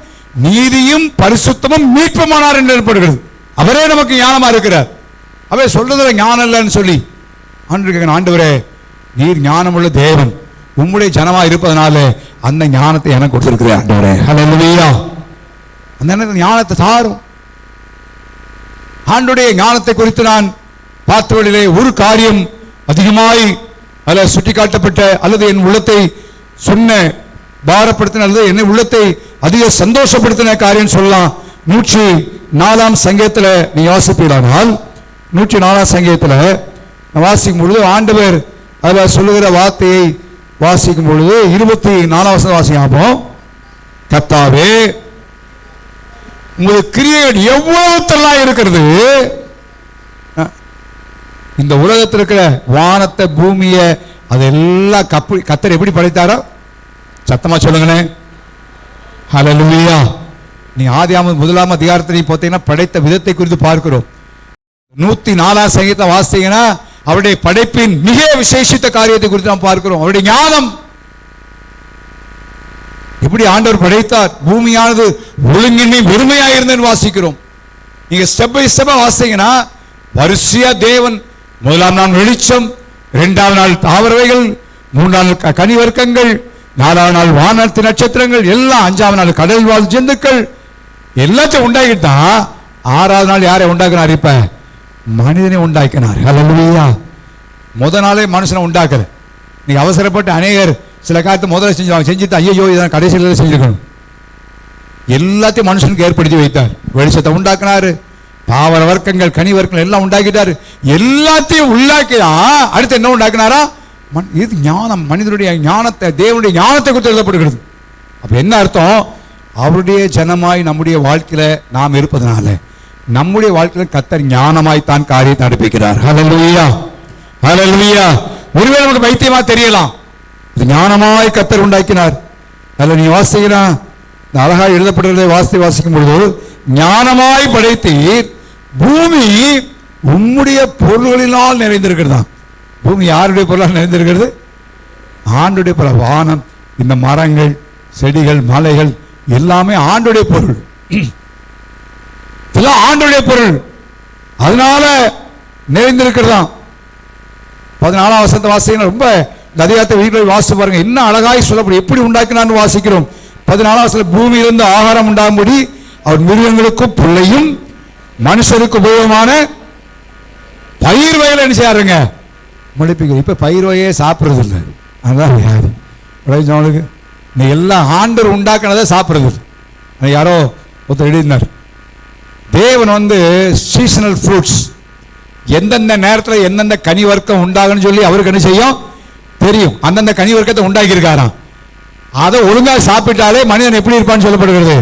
நீதியும் பரிசுத்தமும் மீட்புமானார் என்று எழுதப்படுகிறது. அவரே நமக்கு ஞானமா இருக்கிறார். அவே சொல்றதுல ஞானம் இல்லைன்னு சொல்லி ஆண்டவரே, நீர் ஞானமுள்ள தேவன், உம்முடைய ஜனமா இருப்பதனால அந்த ஞானத்தை எனக்கு கொடுத்திருக்கிறேன் ஆண்டவரே. ஹல்லேலூயா. அந்த ஞானத்தை தாரும். ஆண்டுடைய ஞானத்தை குறித்து நான் பார்த்தவர்களிலே ஒரு காரியம் அதிகமாய் அல்ல சுட்டி காட்டப்பட்ட அல்லது என் உள்ளத்தை சொன்ன பாரப்படுத்தின அல்லது என் உள்ளத்தை அதிக சந்தோஷப்படுத்தின காரியம் சொல்லலாம். 104ஆம் சங்கீதத்தில் நீ வாசிப்பீரானால், 104ஆம் சங்கீதத்தில் வாசிக்கும் பொழுது ஆண்டவர் அதில் சொல்லுகிற வார்த்தையை வாசிக்கும் பொழுது 24ஆம் வசனம் வாசிப்போம். கர்த்தாவே, உங்களுக்கு கிரியைகள் எவ்வளவுத்தெல்லாம் இருக்கிறது. இந்த உலகத்தில் இருக்கிற வானத்தை பூமியை அதெல்லாம் கர்த்தர் எப்படி படைத்தாரோ சத்தமா சொல்லுங்களே. ஹல்லேலூயா. நீ ஆதியாகமம் 1ஆம் அதிகாரத்தை பார்த்தீங்கன்னா படைத்த விதத்தை குறித்து பார்க்கிறோம். 104ஆம் சங்கீதத்தை வாசித்தீங்கன்னா அவருடைய படைப்பின் மிக விசேஷித்த காரியத்தை குறித்து நாம் பார்க்கிறோம். அவருடைய ஞானம் எப்படி ஆண்டவர் படைத்தார், பூமியானது ஒழுங்கின்மை வெறுமையாக இருந்தேன்னு வாசிக்கிறோம். நீங்க ஸ்டெப் பை ஸ்டெப்பா வாசித்தீங்கன்னா வரிசையா தேவன் 1ஆம் நாள் வெளிச்சம், 2ஆம் நாள் தாவரவைகள், 3ஆம் நாள் கனி வர்க்கங்கள், 4ஆம் நாள் வானத்து நட்சத்திரங்கள் எல்லாம், 5ஆம் நாள் கடல் வாழ் ஜந்துக்கள் எல்லாத்தையும் உண்டாக்கிட்டான். 6ஆவது நாள் யாரை உண்டாக்கினார்? இப்ப மனிதனை உண்டாக்கினார். ஹல்லேலூயா. முதல் நாளே மனுஷனை உண்டாக்கல. நீங்க அவசரப்பட்டு அநேகர் சில காலத்து முதல்ல செஞ்சுட்டு ஐயோ இதான் கடைசியில் செஞ்சுக்கணும். எல்லாத்தையும் மனுஷனுக்கு ஏற்படுத்தி வைத்தார். வெளிச்சத்தை உண்டாக்கினாரு, தாவர வர்க்கங்கள் கனி வர்க்கங்கள் எல்லாம் உண்டாக்கிட்டாரு. எல்லாத்தையும் உள்ளாக்கிதான் அடுத்து என்ன உண்டாக்கினாரா? இது ஞானம், மனிதனுடைய ஞானத்தை, தேவனுடைய ஞானத்தை குறித்து எழுதப்படுகிறது. அப்ப என்ன அர்த்தம்? அவருடைய ஜனமாய் நம்முடைய வாழ்க்கையில நாம் இருப்பதனால நம்முடைய வாழ்க்கையில கர்த்தர் ஞானமாய் தான் காரியத்தை நடப்பிக்கிறார். ஹல்லேலூயா, ஹல்லேலூயா. ஒருவேளை நமக்கு வைத்தியமா தெரியலாம், ஞானமாய் கர்த்தர் உண்டாக்கினார். அதில் நீ வாசிக்கிறா அழகாய் எழுதப்படுகிறதை வாசிக்கும் பொழுது, ஞானமாய் படைத்தீர், பூமி உம்முடைய பொருள்களினால் நிறைந்திருக்கிறதா. பூமி யாருடைய பொருளால் நிறைந்திருக்கிறது? ஆண்டுடைய பொருள். வானம், இந்த மரங்கள், செடிகள், மலைகள் எல்லாமே ஆண்டுடைய பொருள். இதெல்லாம் ஆண்டுடைய பொருள், அதனால நிறைந்திருக்கிறதா. 14ஆம் வசனத்தை வாசிக்க ரொம்ப இந்த அதிகாரத்தை வீட்டில் வாசித்து பாருங்க, என்ன அழகாய் சொல்லப்படும், எப்படி உண்டாக்கினான்னு வாசிக்கிறோம். 14ஆம் வசனம், பூமியிலிருந்து ஆகாரம் உண்டாகும்படி அவர் மிருகங்களுக்கும் புல்லையும் மனுஷருக்கு உபயோகமான பயிர் வகையில் என்ன செய்யாருங்க முளைப்பிக்க. இப்ப பயிர் வகையே சாப்பிட்றது இல்லை, அதுதான் வியாதி. உழைச்சவனுக்கு நீ எல்லாம் ஆண்டவர் உண்டாக்குனதை சாப்பிட்றது. யாரோ ஒருத்தர் எழுதினார், தேவன் சீசனல் ஃப்ரூட்ஸ், எந்தெந்த நேரத்தில் எந்தெந்த கனி வர்க்கம் உண்டாகுன்னு சொல்லி அவருக்கு என்ன செய்யும் தெரியும். அந்தந்த கனி வர்க்கத்தை உண்டாக்கி இருக்காராம். அதை ஒழுங்காக சாப்பிட்டாலே மனிதன் எப்படி இருப்பான்னு சொல்லப்படுகிறது,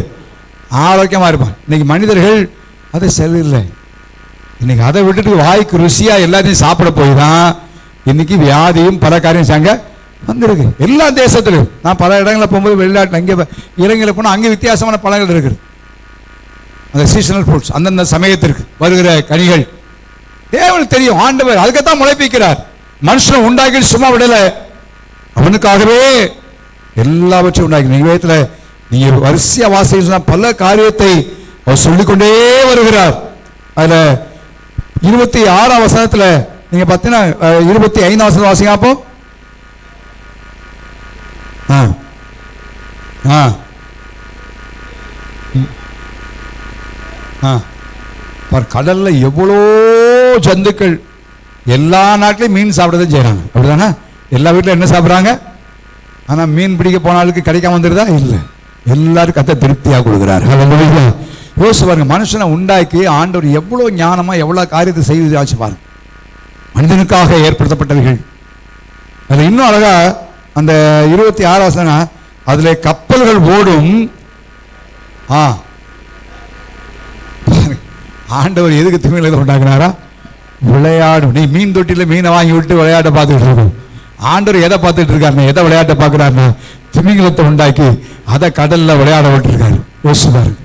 ஆரோக்கியமா இருப்பான். இன்னைக்கு மனிதர்கள் அதை செல்லில்லை. இன்னைக்கு அதை விட்டுட்டு வாய்க்கு ருசியா எல்லாத்தையும் சாப்பிட போய் தான் இன்னைக்கு வியாதியும் பல காரியம் சாங்க வந்திருக்கு. எல்லா தேசத்திலும் நான் பல இடங்களில் போகும்போது வெளிநாட்டில் அங்கே இலங்கையில் போனால் அங்கே வித்தியாசமான பழங்கள் இருக்குது. அந்த சீசனல் ஃப்ரூட்ஸ், அந்தந்த சமயத்திற்கு வருகிற கனிகள் தேவனுக்கு தெரியும். ஆண்டவர் அதுக்குத்தான் முளைப்பிக்கிறார். மனுஷனை உண்டாக்கி சும்மா விடல, அவனுக்காகவே எல்லாவற்றையும் உண்டாக்கி. நீங்க வேதத்தில் நீங்க வரிசையா வாசிக்க பல காரியத்தை அவர் சொல்லிக்கொண்டே வருகிறார். அதுல 26ஆம் வசனத்துல நீங்க பார்த்தீங்கன்னா 25ஆம் வசனம் வாசிங்க. அப்போ கடல்ல எவ்வளோ ஜந்துக்கள், எல்லா நாட்டிலையும் மீன் சாப்பிடதான் செய்யறாங்க, அப்படிதானே? எல்லா வீட்டிலும் என்ன சாப்பிட்றாங்க? ஆனா மீன் பிடிக்க போன ஆளுக்கு கிடைக்காம வந்துருதா? இல்லை, எல்லாருக்கும் கத்த திருப்தியாக கொடுக்குறாரு. யோசிச்சு பாருங்க, மனுஷனை உண்டாக்கி ஆண்டவர் எவ்வளவு ஞானமா எவ்வளவு காரியத்தை செய்து பாருங்க. மனிதனுக்காக ஏற்படுத்தப்பட்டவர்கள். அதுல இன்னும் அழகா அந்த 26ஆம் வசனம், அதுல கப்பல்கள் ஓடும். ஆண்டவர் எதுக்கு திமிங்கலத்தை உண்டாக்குனாரா? விளையாடும். நீ மீன் தொட்டில மீனை வாங்கி விட்டு விளையாட்ட பார்த்துட்டு இருக்கோம். ஆண்டவர் எதை பார்த்துட்டு இருக்காரு? எதை விளையாட்ட பார்க்கிறாருன்னா திமிங்கலத்தை உண்டாக்கி அதை கடல்ல விளையாட விட்டு இருக்காரு. யோசிச்சு பாருங்க,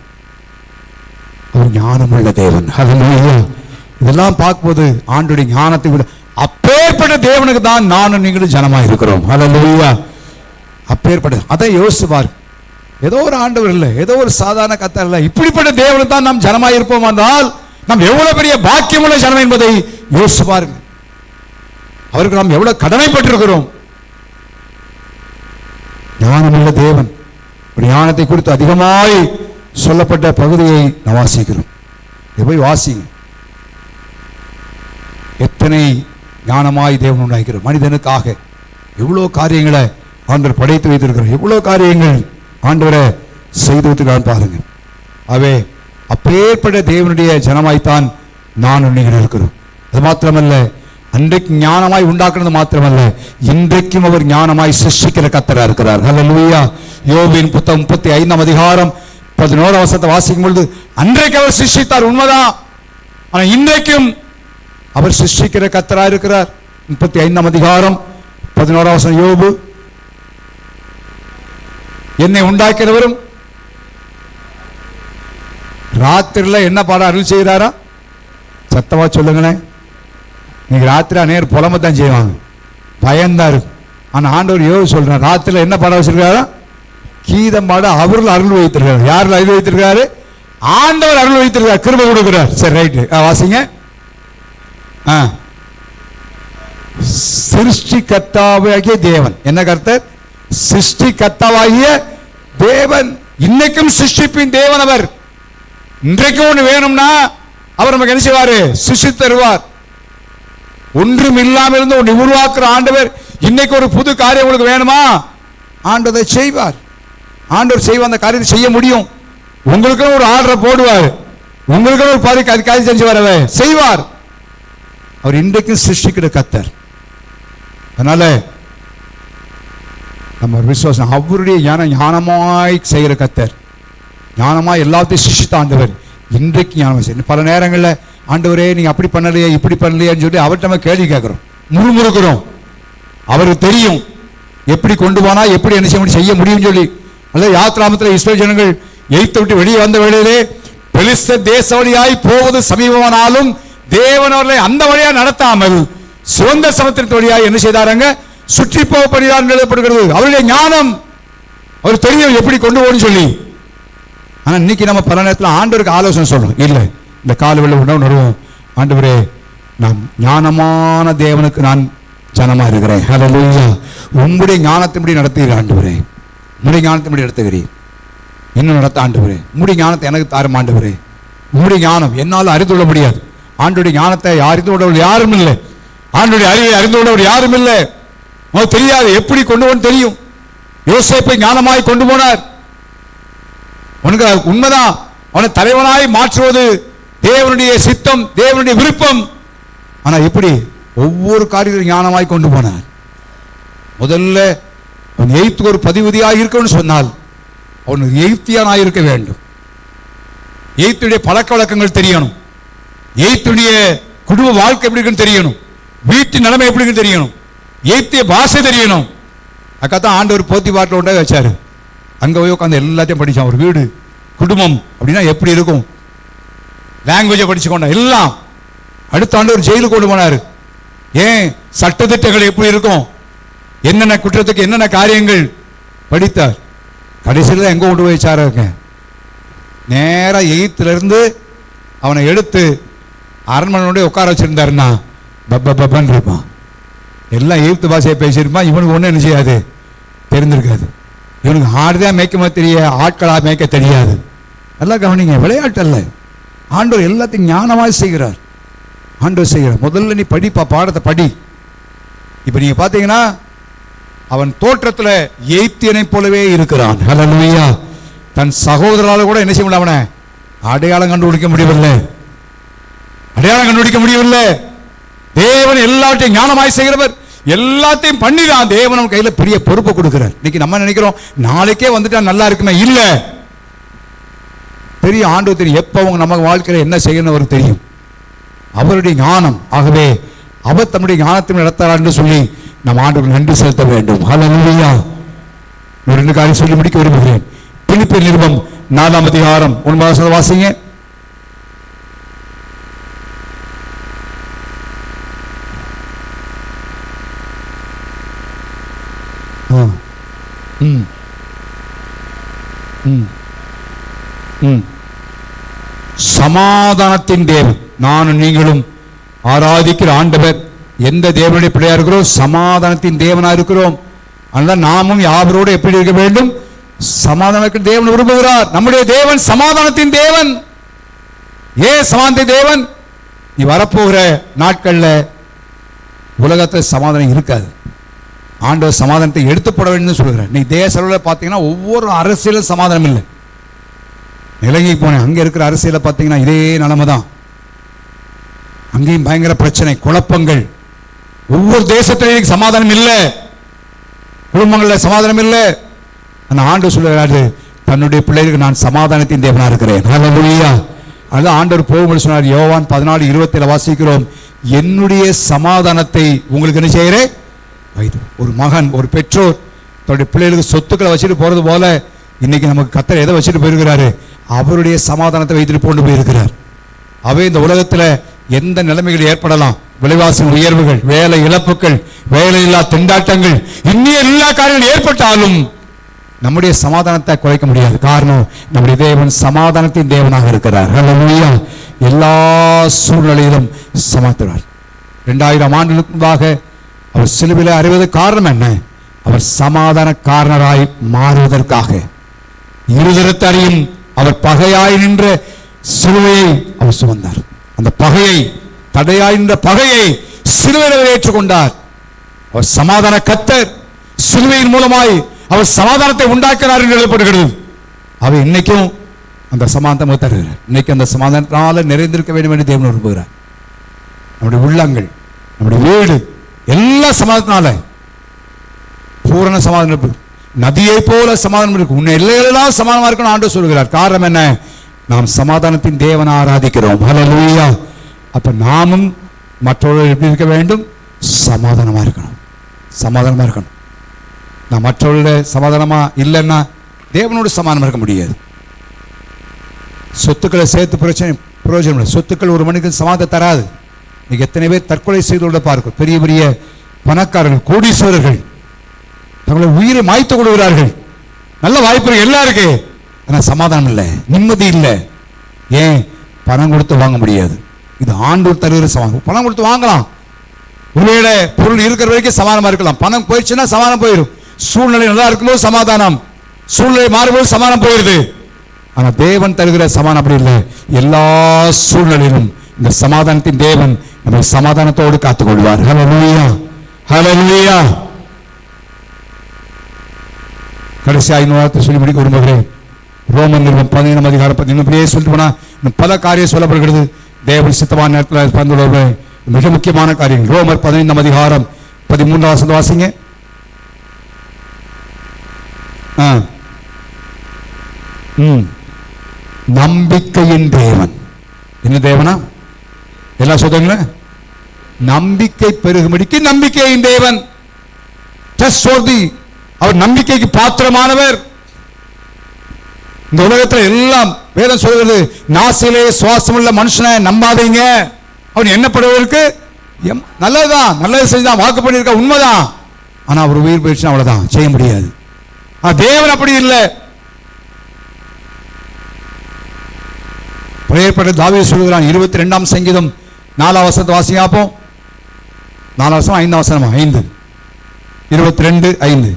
ஒரு ஞானமுள்ள தேவன். இதெல்லாம் பார்க்கும்போது ஆண்டோடைய ஞானத்தை விட அப்பேற்பட்ட தேவனுக்கு தான் நானும் நீங்களும் ஜனமா இருக்கிறோம். ஹல்லேலூயா. அப்பேற்பட்ட அதை யோசிச்சு பாரு. ஏதோ ஒரு ஆண்டவர் இல்லை, ஏதோ ஒரு சாதாரண கர்த்தர் இல்லை, இப்படிப்பட்ட தேவனுக்கு தான் நாம் ஜனமா இருப்போம் என்றால் நாம் எவ்வளவு பெரிய பாக்கியமுள்ள ஜனம் என்பதை யோசிச்சு பாருங்க. அவருக்கு நாம் எவ்வளவு கடமைப்பட்டிருக்கிறோம். ஞானமுள்ள தேவன். ஒரு ஞானத்தை குறித்து அதிகமாய் சொல்லப்பட்ட பகுதியை நாம் வாசிக்கிறோம். போய் வாசிங்க. எத்தனை ஞானமாய் தேவன் உண்டாக்கிறோம். மனிதனுக்காக எவ்வளவு காரியங்களை ஆண்டவர் படைத்து வைத்திருக்கிறோம். எவ்வளவு காரியங்கள் ஆண்டவரை செய்து வைத்திருக்கான் பாருங்க. அவே அப்பேற்பட்ட தேவனுடைய ஜனமாய்த்தான் நான் நீங்கள் இருக்கிறோம். அது மாத்திரமல்ல, அன்றைக்கு ஞானமாய் உண்டாக்குறது மாத்திரமல்ல, இன்றைக்கும் அவர் ஞானமாய் சிருஷ்டிக்கிற கர்த்தரா இருக்கிறார். ஹல்லேலூயா. யோபின் புத்தகம் 35ஆம் அதிகாரம் 11ஆம் வசனத்தை வாசிக்கும் பொழுது, அன்றைக்கு அவர் சிருஷ்டித்தார் உண்மைதான், ஆனா இன்றைக்கும் அவர் சிருஷ்டிக்கிற கர்த்தரா இருக்கிறார். 35ஆம் அதிகாரம் 11ஆம் வசனம் யோபு. என்னை உண்டாக்கிறவரும் ராத்திரில என்ன பாடம் அருள் செய்கிறாரா? சத்தமா சொல்லுங்களேன். நீங்க ராத்திரி நேர் புலம்பத்தான் செய்வாங்க, பயந்தா இருக்கு. ஆனா ஆண்டவர் யோபு சொல்றார், ராத்திரில என்ன பாடம் வச்சிருக்காரா? கீதம் பாட அவர்கள் அருள் வைத்திருக்காரு. யார்கள் அருள் வைத்திருக்காரு? ஆண்டவர் அருள் வைத்திருக்கார், கிருபை கொடுக்கிறார். சரி, ரைட்டு, வாசிங்க. சிருஷ்டி கர்த்தாவாகிய தேவன். என்ன கர்த்தர்? சிருஷ்டி கர்த்தாவாகிய தேவன். இன்னைக்கும் சிருஷ்டிப்பின் தேவன் அவர். இன்றைக்கும் ஒண்ணு வேணும்னா அவர் நமக்கு என்ன செய்வாரு? சிருஷ்டி தருவார். ஒன்றும் இல்லாமல் இருந்து ஒன்று உருவாக்குற ஆண்டவர் இன்னைக்கு ஒரு புது காரியம் உங்களுக்கு வேணுமா? ஆண்டவர் செய்வார். ஆண்டவர் செய்வார், அந்த காரியத்தை செய்ய முடியும். உங்களுக்கு ஒரு ஆர்டரை போடுவார், உங்களுக்கு ஒரு காரியம் செஞ்சு வரவே செய்வார். அவர் இன்றைக்கும் சிருஷ்டிக்கிற கர்த்தர். அதனால நம்ம விசுவாசம், அவருடைய ஞானமாய் செய்கிற கர்த்தர், ஞானமாய் எல்லாத்தையும் சிருஷ்டித்த ஆண்டவர் இன்றைக்கு ஞானமாய் செய்ய. பல நேரங்களில் ஆண்டவரே நீங்க அப்படி பண்ணலையே இப்படி பண்ணலையான்னு சொல்லி அவர்கிட்ட நம்ம கேள்வி கேட்கிறோம், முறுமுறுக்கிறோம். அவருக்கு தெரியும் எப்படி கொண்டு போனா எப்படி என்ன செய்ய முடியும் சொல்லி. அல்ல யாத்ராமத்தில் இஸ்ரவேல் ஜனங்கள் எகிப்தை விட்டு வெளியே வந்த வேளையிலே பெலிஸ்தர் தேச வழியாய் போவது சமீபமானாலும் தேவன் அவர்களை அந்த வழியா நடத்தாமல் சுதந்திர சமுத்திரத்து வழியாய் என்ன செய்தாராங்க? சுற்றி போகப்படுகிறார் எழுதப்படுகிறது. அவருடைய ஞானம், அவர் தெரியும் எப்படி கொண்டு போகணும்னு சொல்லி. ஆனா இன்னைக்கு நம்ம பல நேரத்தில் ஆண்டவருக்கு ஆலோசனை சொல்றோம், இல்லை இந்த கால வெள்ள உணர்வோம், ஆண்டவரே நான் ஞானமான தேவனுக்கு நான் ஜனமா இருக்கிறேன். ஹல்லேலூயா. உங்களுடைய ஞானத்தின்படி நடத்துகிறேன் ஆண்டவரே, உங்களுடைய ஞானத்தின்படி நடத்துகிறேன், இன்னும் நடத்த ஆண்டவரே. உங்களுடைய ஞானத்தை எனக்கு தாரும் ஆண்டவரே. உங்களுடைய ஞானம் என்னால் அறிந்து கொள்ள முடியாது, ஆண்டுடைய ஞானத்தை அறிந்து கொண்டவர் யாரும் இல்லை. ஆண்டுடைய அறிவை அறிந்து கொண்டவர் யாரும் இல்லை. அவனுக்கு தெரியாது எப்படி கொண்டு போன தெரியும். யோசேப்பை ஞானமாய் கொண்டு போனார். உனக்கு உண்மைதான், அவனை தலைவனாய் மாற்றுவது தேவனுடைய சித்தம், தேவனுடைய விருப்பம். ஆனா எப்படி ஒவ்வொரு காரியத்தையும் ஞானமாய் கொண்டு போனார். முதல்ல அவன் எய்த்துக்கு ஒரு பதிவுதியாக இருக்கணும்னு சொன்னால் அவன் எய்த்தியானாய் இருக்க வேண்டும். எய்த்துடைய பழக்க வழக்கங்கள் தெரியணும். எய்த்துடைய குடும்ப வாழ்க்கை எப்படி இருக்குன்னு தெரியணும். வீட்டு நிலைமை எப்படி இருக்குன்னு தெரியணும். எய்த்திய பாஷை தெரியணும். அக்கத்தான் ஆண்டவர் போத்தி பாட்டில் உண்டே வச்சாரு. அங்க போய் உட்காந்து எல்லாத்தையும் படிச்சான். ஒரு வீடு குடும்பம் அப்படின்னா எப்படி இருக்கும், லாங்குவேஜை படிச்சுக்கொண்டா எல்லாம். அடுத்த ஆண்டு ஒரு ஜெயிலுக்கு கொண்டு போனாரு. ஏன் சட்டத்திட்டங்கள் எப்படி இருக்கும், என்னென்ன குற்றத்துக்கு என்னென்ன காரியங்கள் படித்தார். கடைசியில் எங்க கொண்டு போய் வச்சாருங்க, நேரா எய்த்துல அவனை எடுத்து அரண்மனையோட உட்கார வச்சிருந்தாருன்னா பப்பன்னு இருப்பான். எல்லாம் எய்த்து பாஷையை பேசியிருப்பான். இவனுக்கு ஒன்றும் என்ன செய்யாது, தெரிந்திருக்காது. இவனுக்கு ஆடுதான் மேய்க்க தெரிய, ஆட்களா மேய்க்க தெரியாது. நல்லா கவனிங்க, விளையாட்டு அல்ல. ஆண்டவர் எல்லாத்தையும் ஞானமாய் செய்கிறார். ஆண்டவர் செய்கிறார். முதல்ல நீ படிப்பா, பாடத்தை படி. இப்ப நீங்க பாத்தீங்கன்னா அவன் தோற்றத்துல எய்த்தியனை போலவே இருக்கிறான். ஹல்லேலூயா. தன் சகோதரால கூட என்ன செய்ய முடியல, அவனை அடையாளம் கண்டுபிடிக்க முடியவில்லை. அடையாளம் கண்டுபிடிக்க முடியவில்லை. தேவன் எல்லாத்தையும் ஞானமாய் செய்கிறவர். எல்லாத்தையும் பண்ணிதான் தேவன் நம்ம கையில பெரிய பொறுப்பை கொடுக்கிறார். இன்னைக்கு நம்ம நினைக்கிறோம் நாளைக்கே வந்துட்டா நல்லா இருக்குமே. இல்ல, பெரிய ஆண்டவர் தெரியும் எப்ப அவங்க நம்ம வாழ்க்கையில என்ன செய்யணும் அவருக்கு தெரியும். அவருடைய ஞானம். ஆகவே அவர் தம்முடைய ஞானத்தை நடத்தார் என்று சொல்லி நம் ஆண்டவருக்கு நன்றி செலுத்த வேண்டும். ஹல்லேலூயா. ஒரு 2 காரியம் சொல்லி முடிக்க விரும்புகிறேன். பிலிப்பியர் நிருபம் 4ஆம் அதிகாரம் 9ஆம் வசனம் வாசிங்க. சமாதானத்தின் தேவன், நானும் நீங்களும் ஆராதிக்கிற ஆண்டவர் எந்த தேவனுடைய பிள்ளையா இருக்கிறோம், சமாதானத்தின் தேவனா இருக்கிறோம். அதனால நாமும் யாவரோடு எப்படி இருக்க வேண்டும், சமாதானத்தின் தேவன் விரும்புகிறார். நம்முடைய தேவன் சமாதானத்தின் தேவன். ஏன் சமாதானத்தின் தேவன்? நீ வரப்போகிற நாட்கள்ல உலகத்தில் சமாதானம் இருக்காது. ஆண்டவர் சமாதானத்தை எடுத்து போட வேண்டும் சொல்கிறார். நீ தேச அளவில் பார்த்தீங்கன்னா ஒவ்வொரு அரசியலும் சமாதானம் இல்லை. இலங்கை போனேன், அங்கே இருக்கிற அரசியலை பார்த்தீங்கன்னா இதே நிலைமை தான். அங்கேயும் பயங்கர பிரச்சனை, குழப்பங்கள். ஒவ்வொரு தேசத்திலையும் சமாதானம் இல்லை, குடும்பங்களில் சமாதானம் இல்லை. அந்த ஆண்டவர் சொல்லுகிறாரு, தன்னுடைய பிள்ளைகளுக்கு நான் சமாதானத்தின் தேவனா இருக்கிறேன். ஹல்லேலூயா. அது ஆண்டவர் போகும்போது சொன்னார். யோவான் 14:27 வாசிக்கிறோம், என்னுடைய சமாதானத்தை உங்களுக்கு என்ன செய்கிறேன். ஒரு மகன், ஒரு பெற்றோர் தன்னுடைய பிள்ளைகளுக்கு சொத்துக்களை வச்சுட்டு போறது போல இன்னைக்கு நமக்கு கர்த்தர் எதை வச்சுட்டு போயிருக்கிறாரு, அவருடைய சமாதானத்தை வைத்துட்டு கொண்டு போயிருக்கிறார். அவை இந்த உலகத்தில் எந்த நிலைமைகள் ஏற்படலாம், விலைவாசி உயர்வுகள், வேலை இழப்புகள், வேலையில்லா திண்டாட்டங்கள், இன்னும் எல்லா காரியங்களும் ஏற்பட்டாலும் நம்முடைய சமாதானத்தை குறைக்க முடியாது. காரணம், நம்முடைய தேவன் சமாதானத்தின் தேவனாக இருக்கிறார். ஹல்லேலூயா. எல்லா சூழ்நிலையிலும் சமாளிக்கிறார். 2000 ஆண்டுகளுக்கு முன்பாக அவர் சிலுவையிலே அறிவதற்கு காரணம் என்ன? அவர் சமாதான காரணராய் மாறுவதற்காக. இருதரத்தை அறியும் அவர் பகையாய் நின்ற சிலுவையை அவர் சுமந்தார். அந்த பகையை, தடையாய் நின்ற பகையை சிலுவையில் ஏற்றுக்கொண்டார். அவர் சமாதான கர்த்தர். சிலுவையின் மூலமாய் அவர் சமாதானத்தை உண்டாக்கிறார் என்று எழுதப்படுகிறது. அவர் இன்னைக்கும் அந்த சமாதானத்தை தருகிறார். இன்னைக்கு அந்த சமாதானத்தால் நிறைந்திருக்க வேண்டும் என்று தேவன் விரும்புகிறார். நம்முடைய உள்ளங்கள், நம்முடைய வீடு எல்லா சமாதானத்தினால பூரண சமாதானம் இருக்கு. நதியை போல சமாதானம் இருக்கு. உன்னை எல்லைகளெல்லாம் சமாதானமா இருக்கணும் ஆண்டவர் சொல்கிறார். காரணம் என்ன? நாம் சமாதானத்தின் தேவனை ஆராதிக்கிறோம். ஹல்லேலூயா. அப்ப நாமும் மற்றவர்கள் எப்படி இருக்க வேண்டும்? சமாதானமா இருக்கணும். சமாதானமா இருக்கணும். நான் மற்றவர்களோட சமாதானமா இல்லைன்னா தேவனோடு சமாதானமா இருக்க முடியாது. சொத்துக்களை சேர்த்து பிரயோஜனம் இல்லை. சொத்துக்கள் ஒரு மனிதனுக்கு சமாதானம் தராது. இன்னைக்கு எத்தனை பேர் தற்கொலை செய்து கொள்ள பார்க்கும். பெரிய பெரிய பணக்காரர்கள், கோடீஸ்வரர்கள் தங்களை உயிரை மாய்த்து கொள்கிறார்கள். நல்ல வாய்ப்பு எல்லாம் இருக்கு, ஆனால் சமாதானம் இல்லை, நிம்மதி இல்லை. ஏன்? பணம் கொடுத்து வாங்க முடியாது. இது ஆண்டவர் தருகிற சமாதானம். பணம் கொடுத்து வாங்கலாம், ஒருவேளை பொருள் இருக்கிற வரைக்கும் சமாதானமா இருக்கலாம். பணம் போயிடுச்சுன்னா சமாதானம் போயிடும். சூழ்நிலை நல்லா இருக்கும்போது சமாதானம், சூழ்நிலை மாறும்போது சமாதானம் போயிடுது. ஆனா தேவன் தருகிற சமாதானம் அப்படி இல்லை. எல்லா சூழ்நிலையிலும் இந்த சமாதானத்தின் தேவன் நம்மை சமாதானத்தோடு காத்துக்கொள்வார். ஹல்லேலூயா, ஹல்லேலூயா. கடைசியாக இன்னொரு சொல்லி முடிக்க விரும்புகிறேன். ரோமன் 15 இப்படியே சொல்லிட்டு போனா பல காரியம் சொல்லப்படுகிறது. தேவன் சித்தமான நேரத்தில் பந்துள்ளவர்கள் மிக முக்கியமான காரியம். ரோமர் 15:13 வாசிங்க. நம்பிக்கையின் தேவன் என்ன தேவனா? எல்லாம் சொல்றீங்களா? நம்பிக்கை பெருகும்படிக்கு நம்பிக்கையின் தேவன். அவர் நம்பிக்கைக்கு பாத்திரமானவர். இந்த உலகத்தில் எல்லாம் வேதம் சொல்கிறது, நாசிலே சுவாசம் உள்ள மனுஷனை நம்பாதீங்க. அவன் என்னப்படுவதற்கு நல்லதுதான், நல்லது செஞ்சுதான், வாக்கு பண்ணியிருக்க உண்மைதான். ஆனா அவர் உயிர் போயிடுச்சுன்னா அவ்வளவுதான், செய்ய முடியாது. தேவன் அப்படி இல்லை. தாவீது சொல்கிறான் 22 சங்கீதம் 4 வாசியாப்போம். 4 5 22:5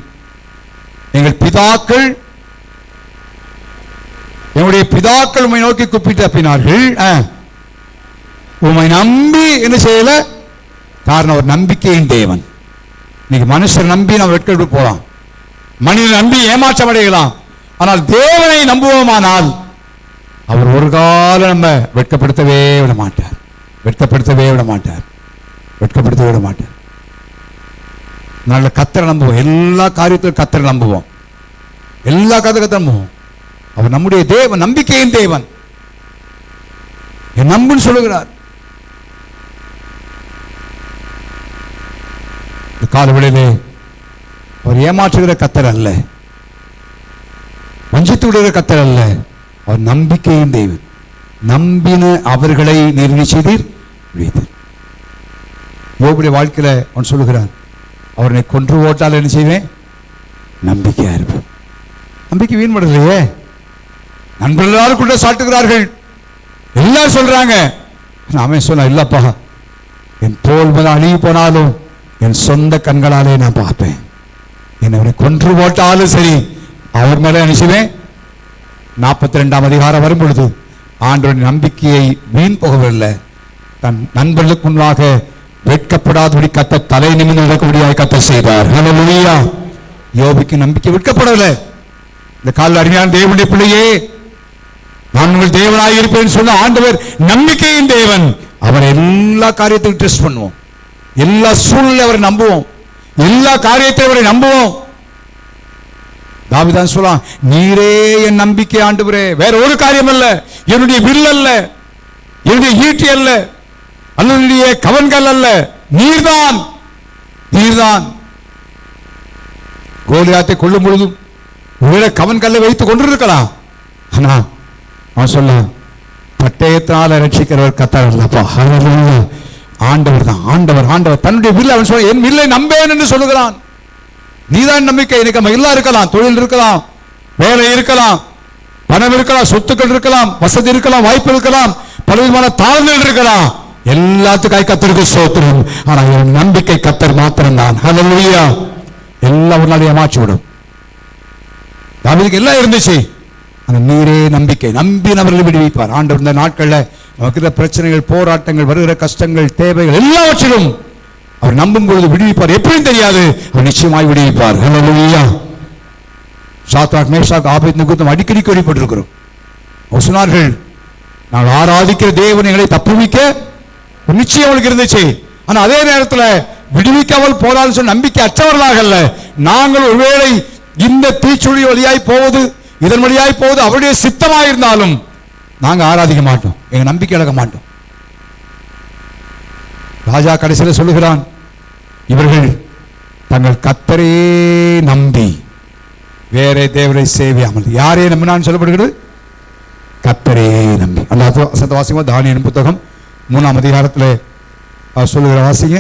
எங்கள் பிதாக்கள், என்னுடைய பிதாக்கள் உம்மை நோக்கி கூப்பிட்டு தப்பினார்கள், உம்மை நம்பி என்ன செய்யல? காரணம் அவர் நம்பிக்கையின் தேவன். இன்னைக்கு மனுஷர் நம்பி நம்ம வெட்கப்பட்டு போலாம், மனிதன் நம்பி ஏமாற்றம் அடையலாம். ஆனால் தேவனை நம்புவோமானால் அவர் ஒரு காலம் நம்ம வெட்கப்படுத்தவே விட மாட்டார், வெட்கப்படுத்தவே விட மாட்டார், வெட்கப்படுத்தவே விட மாட்டார். நல்ல கத்தரை நம்புவோம், எல்லா காரியத்திலும் கத்தரை நம்புவோம், எல்லா கத்தரை நம்புவோம். அவர் நம்முடைய தேவன், நம்பிக்கையின் தேவன். என் நம்புன்னு சொல்லுகிறார். காலவெளியிலே அவர் ஏமாற்றுகிற கத்தர் அல்ல, வஞ்சித்து விடுகிற கத்தர் அல்ல. அவர் நம்பிக்கையின் தேவன். நம்பின அவர்களை நிர்ணயிச்சீர். யோபுடைய வாழ்க்கையில அவன் சொல்லுகிறான், அவனை கொன்று ஓட்டால் என்ன செய்வேன்? நம்பிக்கையா இருப்பேன். நம்பிக்கை வீண் படலையே. நண்பர்கள் கூட சாட்டுகிறார்கள், எல்லாரும் சொல்றாங்க. நாம சொன்ன இல்லப்பா, என் தோல் மேல அழுகி போனாலும் என் சொந்த கண்களாலே நான் பார்ப்பேன். என்னை கொன்று போட்டாலும் சரி, அவர் மேல நினைச்சுவேன். 42 வரும் பொழுது ஆண்டவருடைய நம்பிக்கையை வீண் போகவில்லை. தன் நண்பர்களுக்கு முன்பாக வெட்கப்படாதபடி கத்த தலை நிமிர்ந்து நடக்கக்கூடிய கத்த செய்தார். ஹல்லேலூயா. யோபுக்கு நம்பிக்கை வெட்கப்படவில்லை. இந்த கால அருமையான தேவனுடைய பிள்ளையே, நான் உங்கள் தேவனாய் இருப்பேன் சொன்ன ஆண்டவர் நம்பிக்கையின் தேவன். அவர் எல்லா காரியத்தையும் டெஸ்ட் பண்ணுவோம், எல்லா சூழ்நிலை அவரை நம்புவோம், எல்லா காரியத்தையும் அவரை நம்புவோம். தாவீது சொல்லலாம், நீரே என் நம்பிக்கை ஆண்டவரே, வேற ஒரு காரியம் அல்ல, என்னுடைய வில் அல்ல, என்னுடைய ஈட்டி அல்ல, அல்லது கவன்கள் அல்ல, நீர்தான், நீர்தான். கோலியாத்தை கொள்ளும் பொழுதும் ஒருவேளை கவன்கல்லை வைத்துக் கொண்டிருக்கலாம். ஆனா அவன் சொல்ல, பட்டயத்தினால ரட்சிக்கிறவர் கர்த்தர் அல்லப்பா, ஆண்டவர் தான், ஆண்டவர், ஆண்டவர் தன்னுடைய வில். அவன் சொல்ல, என் வில்லை நம்பேன் என்று சொல்லுகிறான். நீதான் நம்பிக்கை. எனக்கு நம்ம எல்லாம் இருக்கலாம், தொழில் இருக்கலாம், வேலை இருக்கலாம், பணம் இருக்கலாம், சொத்துக்கள் இருக்கலாம், வசதி இருக்கலாம், வாய்ப்பு இருக்கலாம், பலவிதமான தாழ்வுகள் இருக்கலாம். எல்லாத்துக்காய் கர்த்தருக்கு ஸ்தோத்திரம். ஆனா என் நம்பிக்கை கர்த்தர் மாத்திரம் தான். ஹல்லேலூயா. எல்லாம் ஒரு நாள் ஏமாற்றி விடும். தாவீதுக்கு எல்லாம் இருந்துச்சு, ஆனா நீரே நம்பிக்கை, நம்பினவர்களை விடுவிப்பார். ஆண்டவர் இந்த நாட்கள்ல நமக்கு பிரச்சனைகள், போராட்டங்கள், வருகிற கஷ்டங்கள், தேவைகள் எல்லாவற்றிலும் அவர் நம்பும் பொழுது விடுவிப்பார். எப்படியும் தெரியாது, அவர் நிச்சயமாய் விடுவிப்பார். ஹல்லேலூயா. சாத்ராக், மேஷாக், ஆபேத்நேகோ அடிக்கடி கேள்விப்பட்டிருக்கிறோம். சொன்னார்கள், நான் ஆராதிக்கிற தேவன் எங்களை தப்புவிக்க நிச்சயம் அவளுக்கு இருந்துச்சு. ஆனா அதே நேரத்தில் விடுவிக்காமல் போனாலும் சொல்லி நம்பிக்கை அற்றவர்களாக அல்ல. நாங்கள் ஒருவேளை இந்த தீச்சுழி வழியாய் போவது, இதன் வழியாய் போவது அவருடைய சித்தமாக இருந்தாலும் நாங்க ஆராதிக்க மாட்டோம், எங்க நம்பிக்கை இழக்க மாட்டோம். ராஜா கடைசியில் சொல்லுகிறான், இவர்கள் தங்கள் கர்த்தரே நம்பி வேற தேவரை சேவியாமல். யாரே நம்பினான்னு சொல்லப்படுகிறது? கர்த்தரே நம்பி. அல்லாஹ் சத்தவாசியமா தானியேல் புத்தகம் 3ஆம் அதிகாரத்தில் சொல்லுகிற வாசிங்க.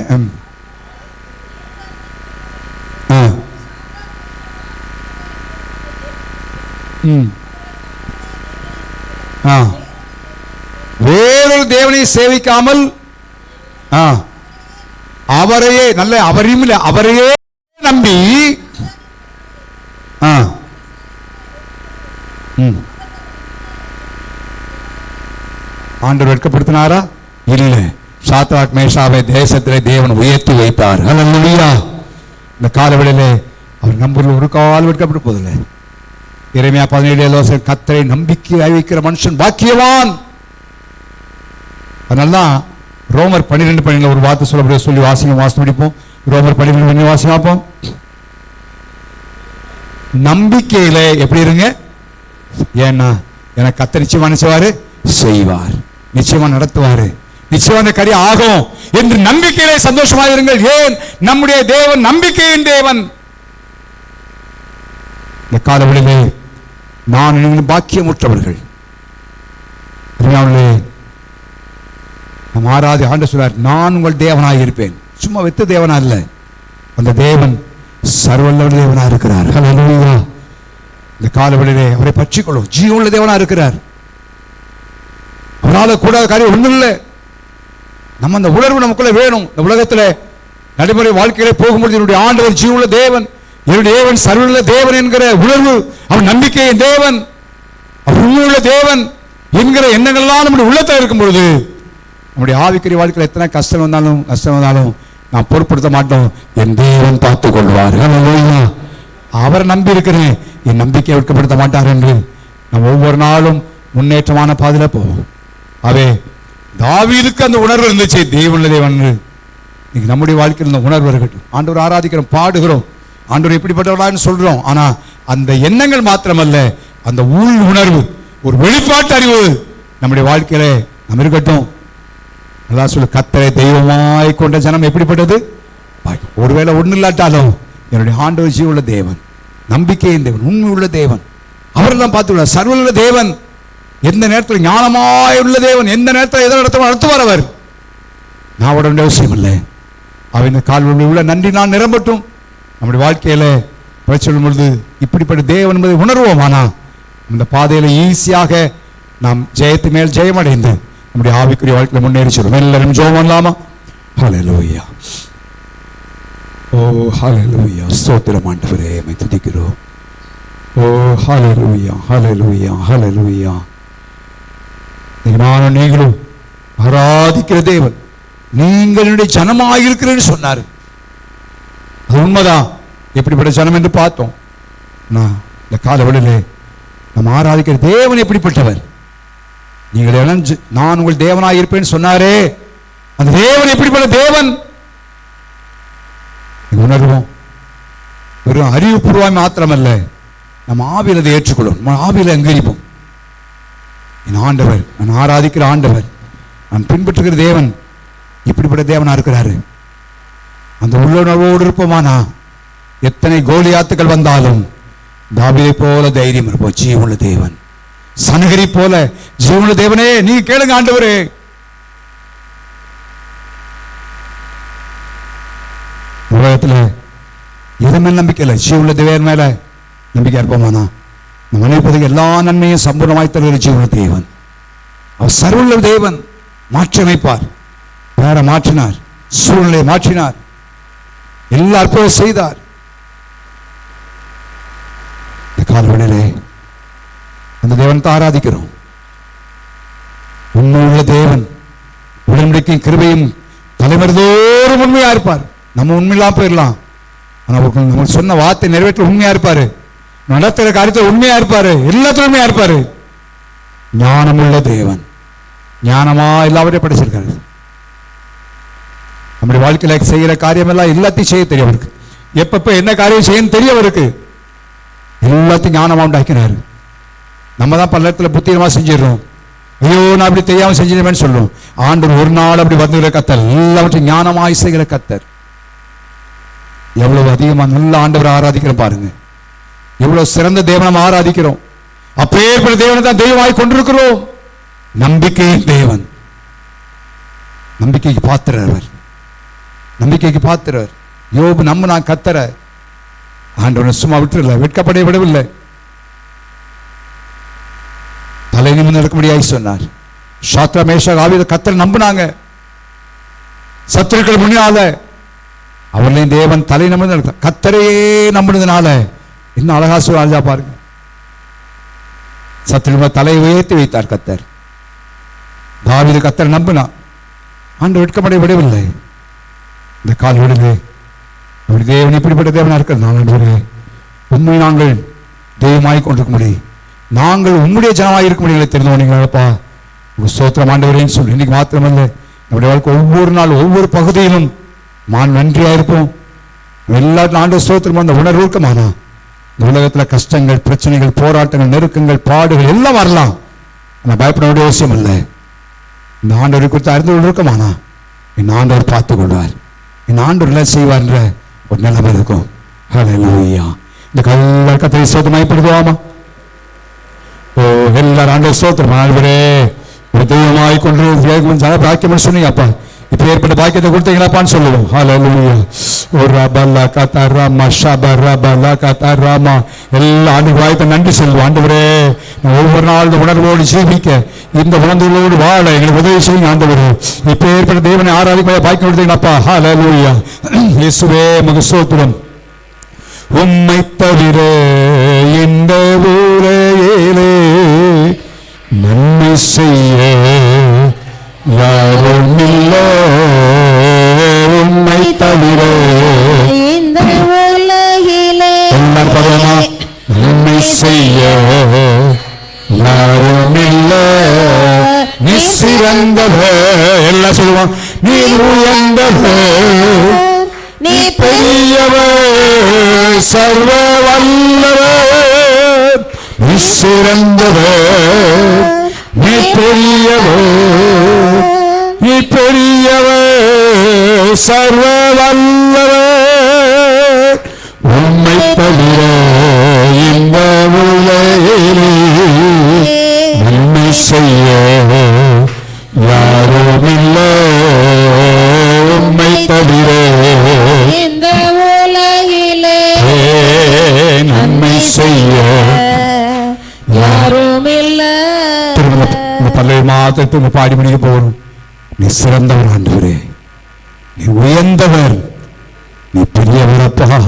வேறொரு தேவனை சேவிக்காமல் அவரையே நல்ல அவரையே நம்பி ஆண்டவர் வெட்கப்படுத்தினாரா? இல்லை. சாத்ராக் மேஷாவை தேசத்திலே தேவன் உயர்த்தி வைத்தார். ஹல்லேலூயா. இந்த காலவெளியிலே அவர் நம்பூரில் ஒரு கால் வெட்கப்பட்டு போதில்லை. எரேமியா 17:7 கர்த்தரை நம்பிக்கை வைக்கிற மனுஷன் பாக்கியவான். அதனால்தான் ரோமர் 12:12 ஒரு வார்த்தை சொல்லி வாசி முடிப்போம். ரோமர் 12:12 வாசி பார்ப்போம். நம்பிக்கையில எப்படி இருங்க? ஏன்னா எனக்கு கர்த்தர் நிச்சயமா நினைச்சவாரு செய்வார், நிச்சயமா நடத்துவாரு, நிச்சயமா அந்த காரியம் ஆகும் என்று நம்பிக்கையிலே சந்தோஷமாக இருங்கள். ஏன்? நம்முடைய தேவன் நம்பிக்கையின் தேவன். இந்த காலவெளியிலே நான் நீங்கள் பாக்கியமுற்றவர்கள். நம் ஆராதி ஆண்டு சொல்றார், நான் உங்கள் தேவனாக இருப்பேன். சும்மா வெத்து தேவனா இல்ல, அந்த தேவன் சர்வவல்ல தேவனா இருக்கிறார். ஹல்லேலூயா. இந்த காலவெளியிலே அவரை பற்றிக்கொள்ளும் ஜீவனுள்ள தேவனா இருக்கிறார். அவரால் கூடாத காரியம் ஒன்றும் இல்லை. நம்ம அந்த உணர்வு நமக்குள்ள வேணும். இந்த உலகத்துல நடைமுறை வாழ்க்கையிலே போகும்போது என்னுடைய ஆண்டவர் ஜீவனுள்ள தேவன், என்னுடைய தேவன் சர்வவல்ல தேவன் என்கிற உணர்வு, அவன் நம்பிக்கையின் தேவன், அவர் உண்மையுள்ள தேவன் என்கிற எண்ணங்கள்லாம் நம்முடைய உள்ளத்தில் இருக்கும் பொழுது நம்முடைய ஆவிக்குரிய வாழ்க்கையில் எத்தனை கஷ்டம் வந்தாலும் நான் பொருட்படுத்த மாட்டோம். என் தேவன் பார்த்துக் கொள்வார். அவரை நம்பி இருக்கிறேன், என் நம்பிக்கையை வெட்கப்படுத்த மாட்டார் என்று நம்ம ஒவ்வொரு நாளும் முன்னேற்றமான பாதையில போவோம். அவே தாவீதுக்கு அந்த உணர்வு இருந்துச்சு, தேவனுள்ள தேவன். இன்னைக்கு நம்முடைய வாழ்க்கையில் இந்த உணர்வு இருக்கட்டும். ஆண்டவர் ஆராதிக்கிறோம், பாடுகிறோம், ஆண்டவர் எப்படிப்பட்டவர்களான்னு சொல்றோம். ஆனா அந்த எண்ணங்கள் மாத்திரமல்ல, அந்த உள் உணர்வு, ஒரு வெளிப்பாட்டு அறிவு நம்முடைய வாழ்க்கையில நம்ம இருக்கட்டும். நல்லா சொல்லு, கர்த்தரை தெய்வமாய் கொண்ட ஜனம் எப்படிப்பட்டது? ஒருவேளை ஒண்ணு இல்லாட்டாலும் என்னுடைய ஆண்டவர் ஜீவனுள்ள தேவன், நம்பிக்கையின் தேவன், உண்மை உள்ள தேவன், அவரெல்லாம் பார்த்துள்ளார். சர்வமுள்ள தேவன், எந்த நேரத்தில் ஞானமாய் உள்ள தேவன், எந்த நேரத்தில் எதை நடத்துவார் அவர். நான் உடனே அவசியம் இல்லை. அவன் கால் உள்ள நன்றி நான் நிரம்பட்டும். நம்முடைய வாழ்க்கையில சொல்லும் பொழுது இப்படிப்பட்ட தேவன் என்பதை உணர்வோம். ஆனா இந்த பாதையில ஈஸியாக நாம் ஜெயத்து மேல் ஜெயமடைந்து நம்முடைய ஆவிக்குரிய வாழ்க்கையில முன்னேறி சொல்லுவோம். எல்லாரும் ஜெபம் பண்ணலாமா? ஹல்லேலூயா. ஓ ஹல்லேலூயா. ஸ்தோத்திரம் ஆண்டவரே, உம்மை துதிக்கிறோம். ஓ ஹல்லேலூயா, ஹல்லேலூயா, ஹல்லேலூயா. நானும் நீங்களும் ஆராதிக்கிற தேவன், நீங்கள் என்னுடைய ஜனமாக இருக்கிறேன்னு சொன்னார். அது உண்மைதான். எப்படிப்பட்ட ஜனம் என்று பார்த்தோம். இந்த காலவெளியிலே நம்ம ஆராதிக்கிற தேவன் எப்படிப்பட்டவர்? நீங்கள் நான் உங்கள் தேவனாக இருப்பேன்னு சொன்னாரே, அந்த தேவன் எப்படிப்பட்ட தேவன் உணர்வோம். வெறும் அறிவுபூர்வம் மாத்திரமல்ல, நம்ம ஆவியில் அதை ஏற்றுக்கொள்ளும், நம்ம ஆவியில் அங்கீகரிப்போம். என் ஆண்டவர், நான் ஆராதிக்கிற ஆண்டவர், நான் பின்பற்றுகிற தேவன் இப்படிப்பட்ட தேவனா இருக்கிறாரு. அந்த உள்ளுணர்வோடு இருப்போமானா எத்தனை கோலியாத்துக்கள் வந்தாலும் தாவீதை போல தைரியம் இருப்போம். ஜீவனுள்ள தேவன், சனகரி போல ஜீவனுள்ள தேவனே, நீங்க கேளுங்க ஆண்டவரே. உலகத்துல எது மேல் நம்பிக்கை இல்லை, ஜீவனுள்ள தேவன் மேல நம்பிக்கை இருப்போமானா நம்ம நினைப்பதுக்கு எல்லா நன்மையும் சம்பூர்ணமாய் தருகிற ஜீவனுள்ள தேவன், அவர் சர்வமுள்ள தேவன். மாற்றி அமைப்பார். பேரை மாற்றினார், சூழ்நிலையை மாற்றினார், எல்லா அற்புதம் செய்தார். இந்த காலவெளியிலே அந்த தேவனை ஆராதிக்கிறோம். உண்மை உள்ள தேவன், உடன்படிக்கையும் கிருபையும் தலைமுறைதோறும் உண்மையா இருப்பார். நம்ம உண்மையில்லாம் போயிடலாம், ஆனா நம்ம சொன்ன வார்த்தை நிறைவேற்ற உண்மையா இருப்பாரு, நடத்துகிற காரியத்தில் உண்மையா இருப்பாரு, எல்லாத்திலும் உண்மையா இருப்பாரு. ஞானமுள்ள தேவன், ஞானமா எல்லாவற்றையும் படிச்சிருக்காரு. நம்முடைய வாழ்க்கையில செய்யற காரியம் எல்லாம் எல்லாத்தையும் செய்ய தெரியும் அவருக்கு. எப்பப்ப என்ன காரியம் செய்யணும் தெரியும் அவருக்கு. எல்லாத்தையும் ஞானமா உண்டாக்கினாரு. நம்ம தான் பல நேரத்தில் புத்திரமா செஞ்சிடறோம். ஐயோ நான் அப்படி தெரியாம செஞ்சிருவேன்னு சொல்றோம். ஆண்டவர் ஒரு நாள் அப்படி வந்துகிற கத்தர், எல்லாவற்றையும் ஞானமாய் செய்கிற கத்தர். எவ்வளவு அதிகமா நல்ல ஆண்டவரை ஆராதிக்கிறோம் பாருங்க. எவ்வளவு சிறந்த தேவனை ஆராதிக்கிறோம். அப்பேற்பட்ட தேவனை தான் தெய்வமாய் கொண்டிருக்கிறோம். நம்பிக்கையின் தேவன், நம்பிக்கைக்கு பாத்திரர் அவர், நம்பிக்கைக்கு பாத்திரர். யோபு நம்பினா கத்தர, ஆண்டவனை சும்மா விட்டுல, வெட்கப்பட விடவில்லை. தலை நிமிர்ந்து நடக்கும்படியாய் சொன்னார். சாத்ரா மேஷாக் ஆபிரகாம் கத்தரை நம்பினாங்க. சத்துருக்கள் முன்னால அவர்களையும் தேவன் தலை நிமிர்ந்து கத்தரையே நம்பினதுனால என்ன அழகா சொல்ல பாருங்க. சத்துரு தலையை உயர்த்தி வைத்தார் கத்தர். தாவீது கத்தரை நம்பினான். ஆண்டவர் வெட்கப்பட விடவில்லை. இந்த கால் விடுது அப்படி தேவன் இப்படிப்பட்ட தேவனா இருக்கிறது. ஆண்டவரே, உண்மை நாங்கள் தெய்வமாய் கொண்டிருக்கும்படி, நாங்கள் உம்முடைய ஜனமாய் இருக்கும்படி தெரிந்து கொண்டீங்களப்பா. உங்க ஸ்தோத்திரம் ஆண்டவரேன்னு சொல்லி இன்னைக்கு மாத்திரமல்ல, நம்முடைய வாழ்க்கை ஒவ்வொரு நாள் ஒவ்வொரு பகுதியிலும் நன்றியா இருப்போம். எல்லாரும் ஆண்டு ஸ்தோத்திரம் அந்த உணர்வு இருக்கமானா, இந்த உலகத்தில் கஷ்டங்கள், பிரச்சனைகள், போராட்டங்கள், நெருக்கங்கள், பாடுகள் எல்லாம் வரலாம். ஆனால் பயப்பட வேண்டிய அவசியம் இல்லை. இந்த ஆண்டவரை குறித்து அறிந்து கொண்டு இருக்கமானா, என் ஆண்டவர் பார்த்துக் கொள்வார், என் ஆண்டவர் எல்லாம் செய்வார்ன்ற ஒரு நிலைமை இருக்கும். ஹல்லேலூயா. இந்த கல்ல கர்த்தரை ஸ்தோத்திரமாய்ப்படுத்துவாமா. ஓ எல்லாரும் ஆண்டவர் ஸ்தோத்திரம். ஆண்டவரே, ஒரு தெய்வமாய் கொண்டு பாக்கியம் சொன்னீங்கப்பா. இப்ப ஏற்பட்ட பாக்கியத்தை கொடுத்தீங்களாப்பான்னு சொல்லுவோம். ஹல்லேலூயா. ஓ ரபலா கதராமா ஷபரபலா கதராமா. எல்லா ஆண்டு வாய்ப்பை நன்றி சொல்லுவோம். ஆண்டவரே, ஒவ்வொரு நாள் இந்த உணர்வோடு ஜீவிக்க, இந்த உணர்வுகளோடு வாழ எங்களுக்கு உதவி செய்யுங்க ஆண்டவரே. இப்ப ஏற்பட்ட தேவனை ஆராதிக்க பாக்கியம் கொடுத்தீங்களாப்பா. ஹல்லேலூயா. இயேசுவே உமக்கு ஸ்தோத்திரம். உம்மை தவிர இந்த ஊரையிலே நன்மை செய்ய யாரும் இல்லை. உம்மை தவிர இந்த உலகிலே நன்மை செய்ய யாரும் இல்லை. நீ சிறந்தவர். எல்லாம் சொல்லுவான். நீ உயர்ந்தவர், நீ பெரியவர், சர்வ வல்லவர். நீ சிறந்தவர், நீ பெரியவர், நீ பெரியவர், சர்வ வல்லவர். உம்மை தவிர இந்த உலகிலே நன்மை செய்ய யாரும் இல்லை. உம்மை தவிர இந்த உலகிலே நன்மை செய்ய யாரும் இல்லை. பல்வேறு மாதத்தை பாடி முடிக்க போகிறோம். நீ சிறந்தவர் ஆண்டவரே, நீ உயர்ந்தவர், நீ பெரியவரப்பா,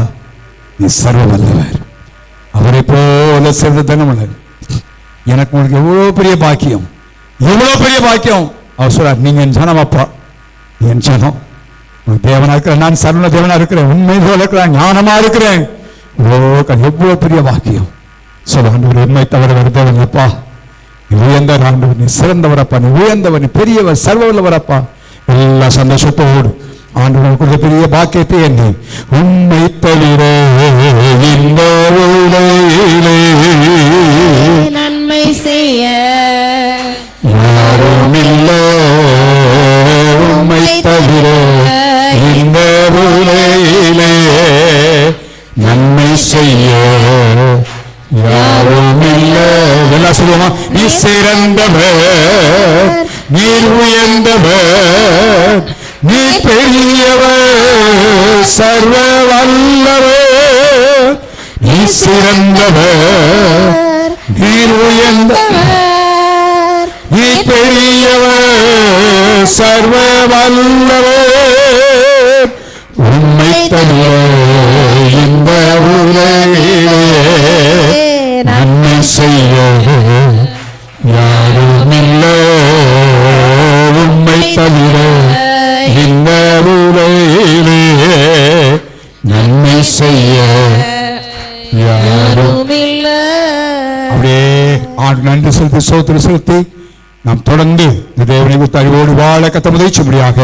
நீ சர்வ வல்லவர். அவரை போல சிறந்த தனமுள்ளவர். எனக்கு உங்களுக்கு எவ்வளவு பெரிய பாக்கியம், எவ்வளவு பெரிய பாக்கியம். அவர் சொல்றார், நீங்க என் ஜனம் அப்பா, என் ஜனம். தேவனா இருக்கிறேன், நான் சர்வ தேவனா இருக்கிறேன், உண்மை போல இருக்கிறேன், ஞானமா இருக்கிறேன். எவ்வளவு பெரிய பாக்கியம். சொல்ல ஆண்டவர், உண்மை தவிர வருதவன் அப்பா, நீ உயர்ந்தவர் ஆண்டவர், நீ சிறந்தவரப்பா, நீ உயர்ந்தவர், நீ பெரியவர், சர்வ வல்லவரப்பா. எல்லா சந்தோஷத்தோடு ஆண்டவர் கொடுத்த பெரிய பாக்கியத்தை எண்ணி, உம்மை தவிர இந்த உலகிலே நன்மை செய்ய யாரும் இல்லை. உம்மை தவிர இந்த உலகிலே நன்மை செய்ய யாரும் இல்லை. எல்லாம் சொல்லுவோமா? நீ சிறந்தவர், நீ உயர்ந்தவர், நீ பெரியவர், சர்வ வல்லவர். நீ சிறந்தவர், நீ உயர்ந்தவர், நீ பெரியவர், சர்வ வல்லவர். உம்மை தவிர இந்த உலகிலே நன்மை செய்ய யாரும் இல்லை. உம்மை தவிர இந்த உலகிலே நன்மை செய்ய யாரும் இல்லை. அப்படியே ஆண்டு நன்றி செலுத்தி சோத்திரம் செலுத்தி நாம் தொடர்ந்து இந்த தேவனை குறித்து அறிவோடு வாழ கத்த உதவி செய்யும்படியாக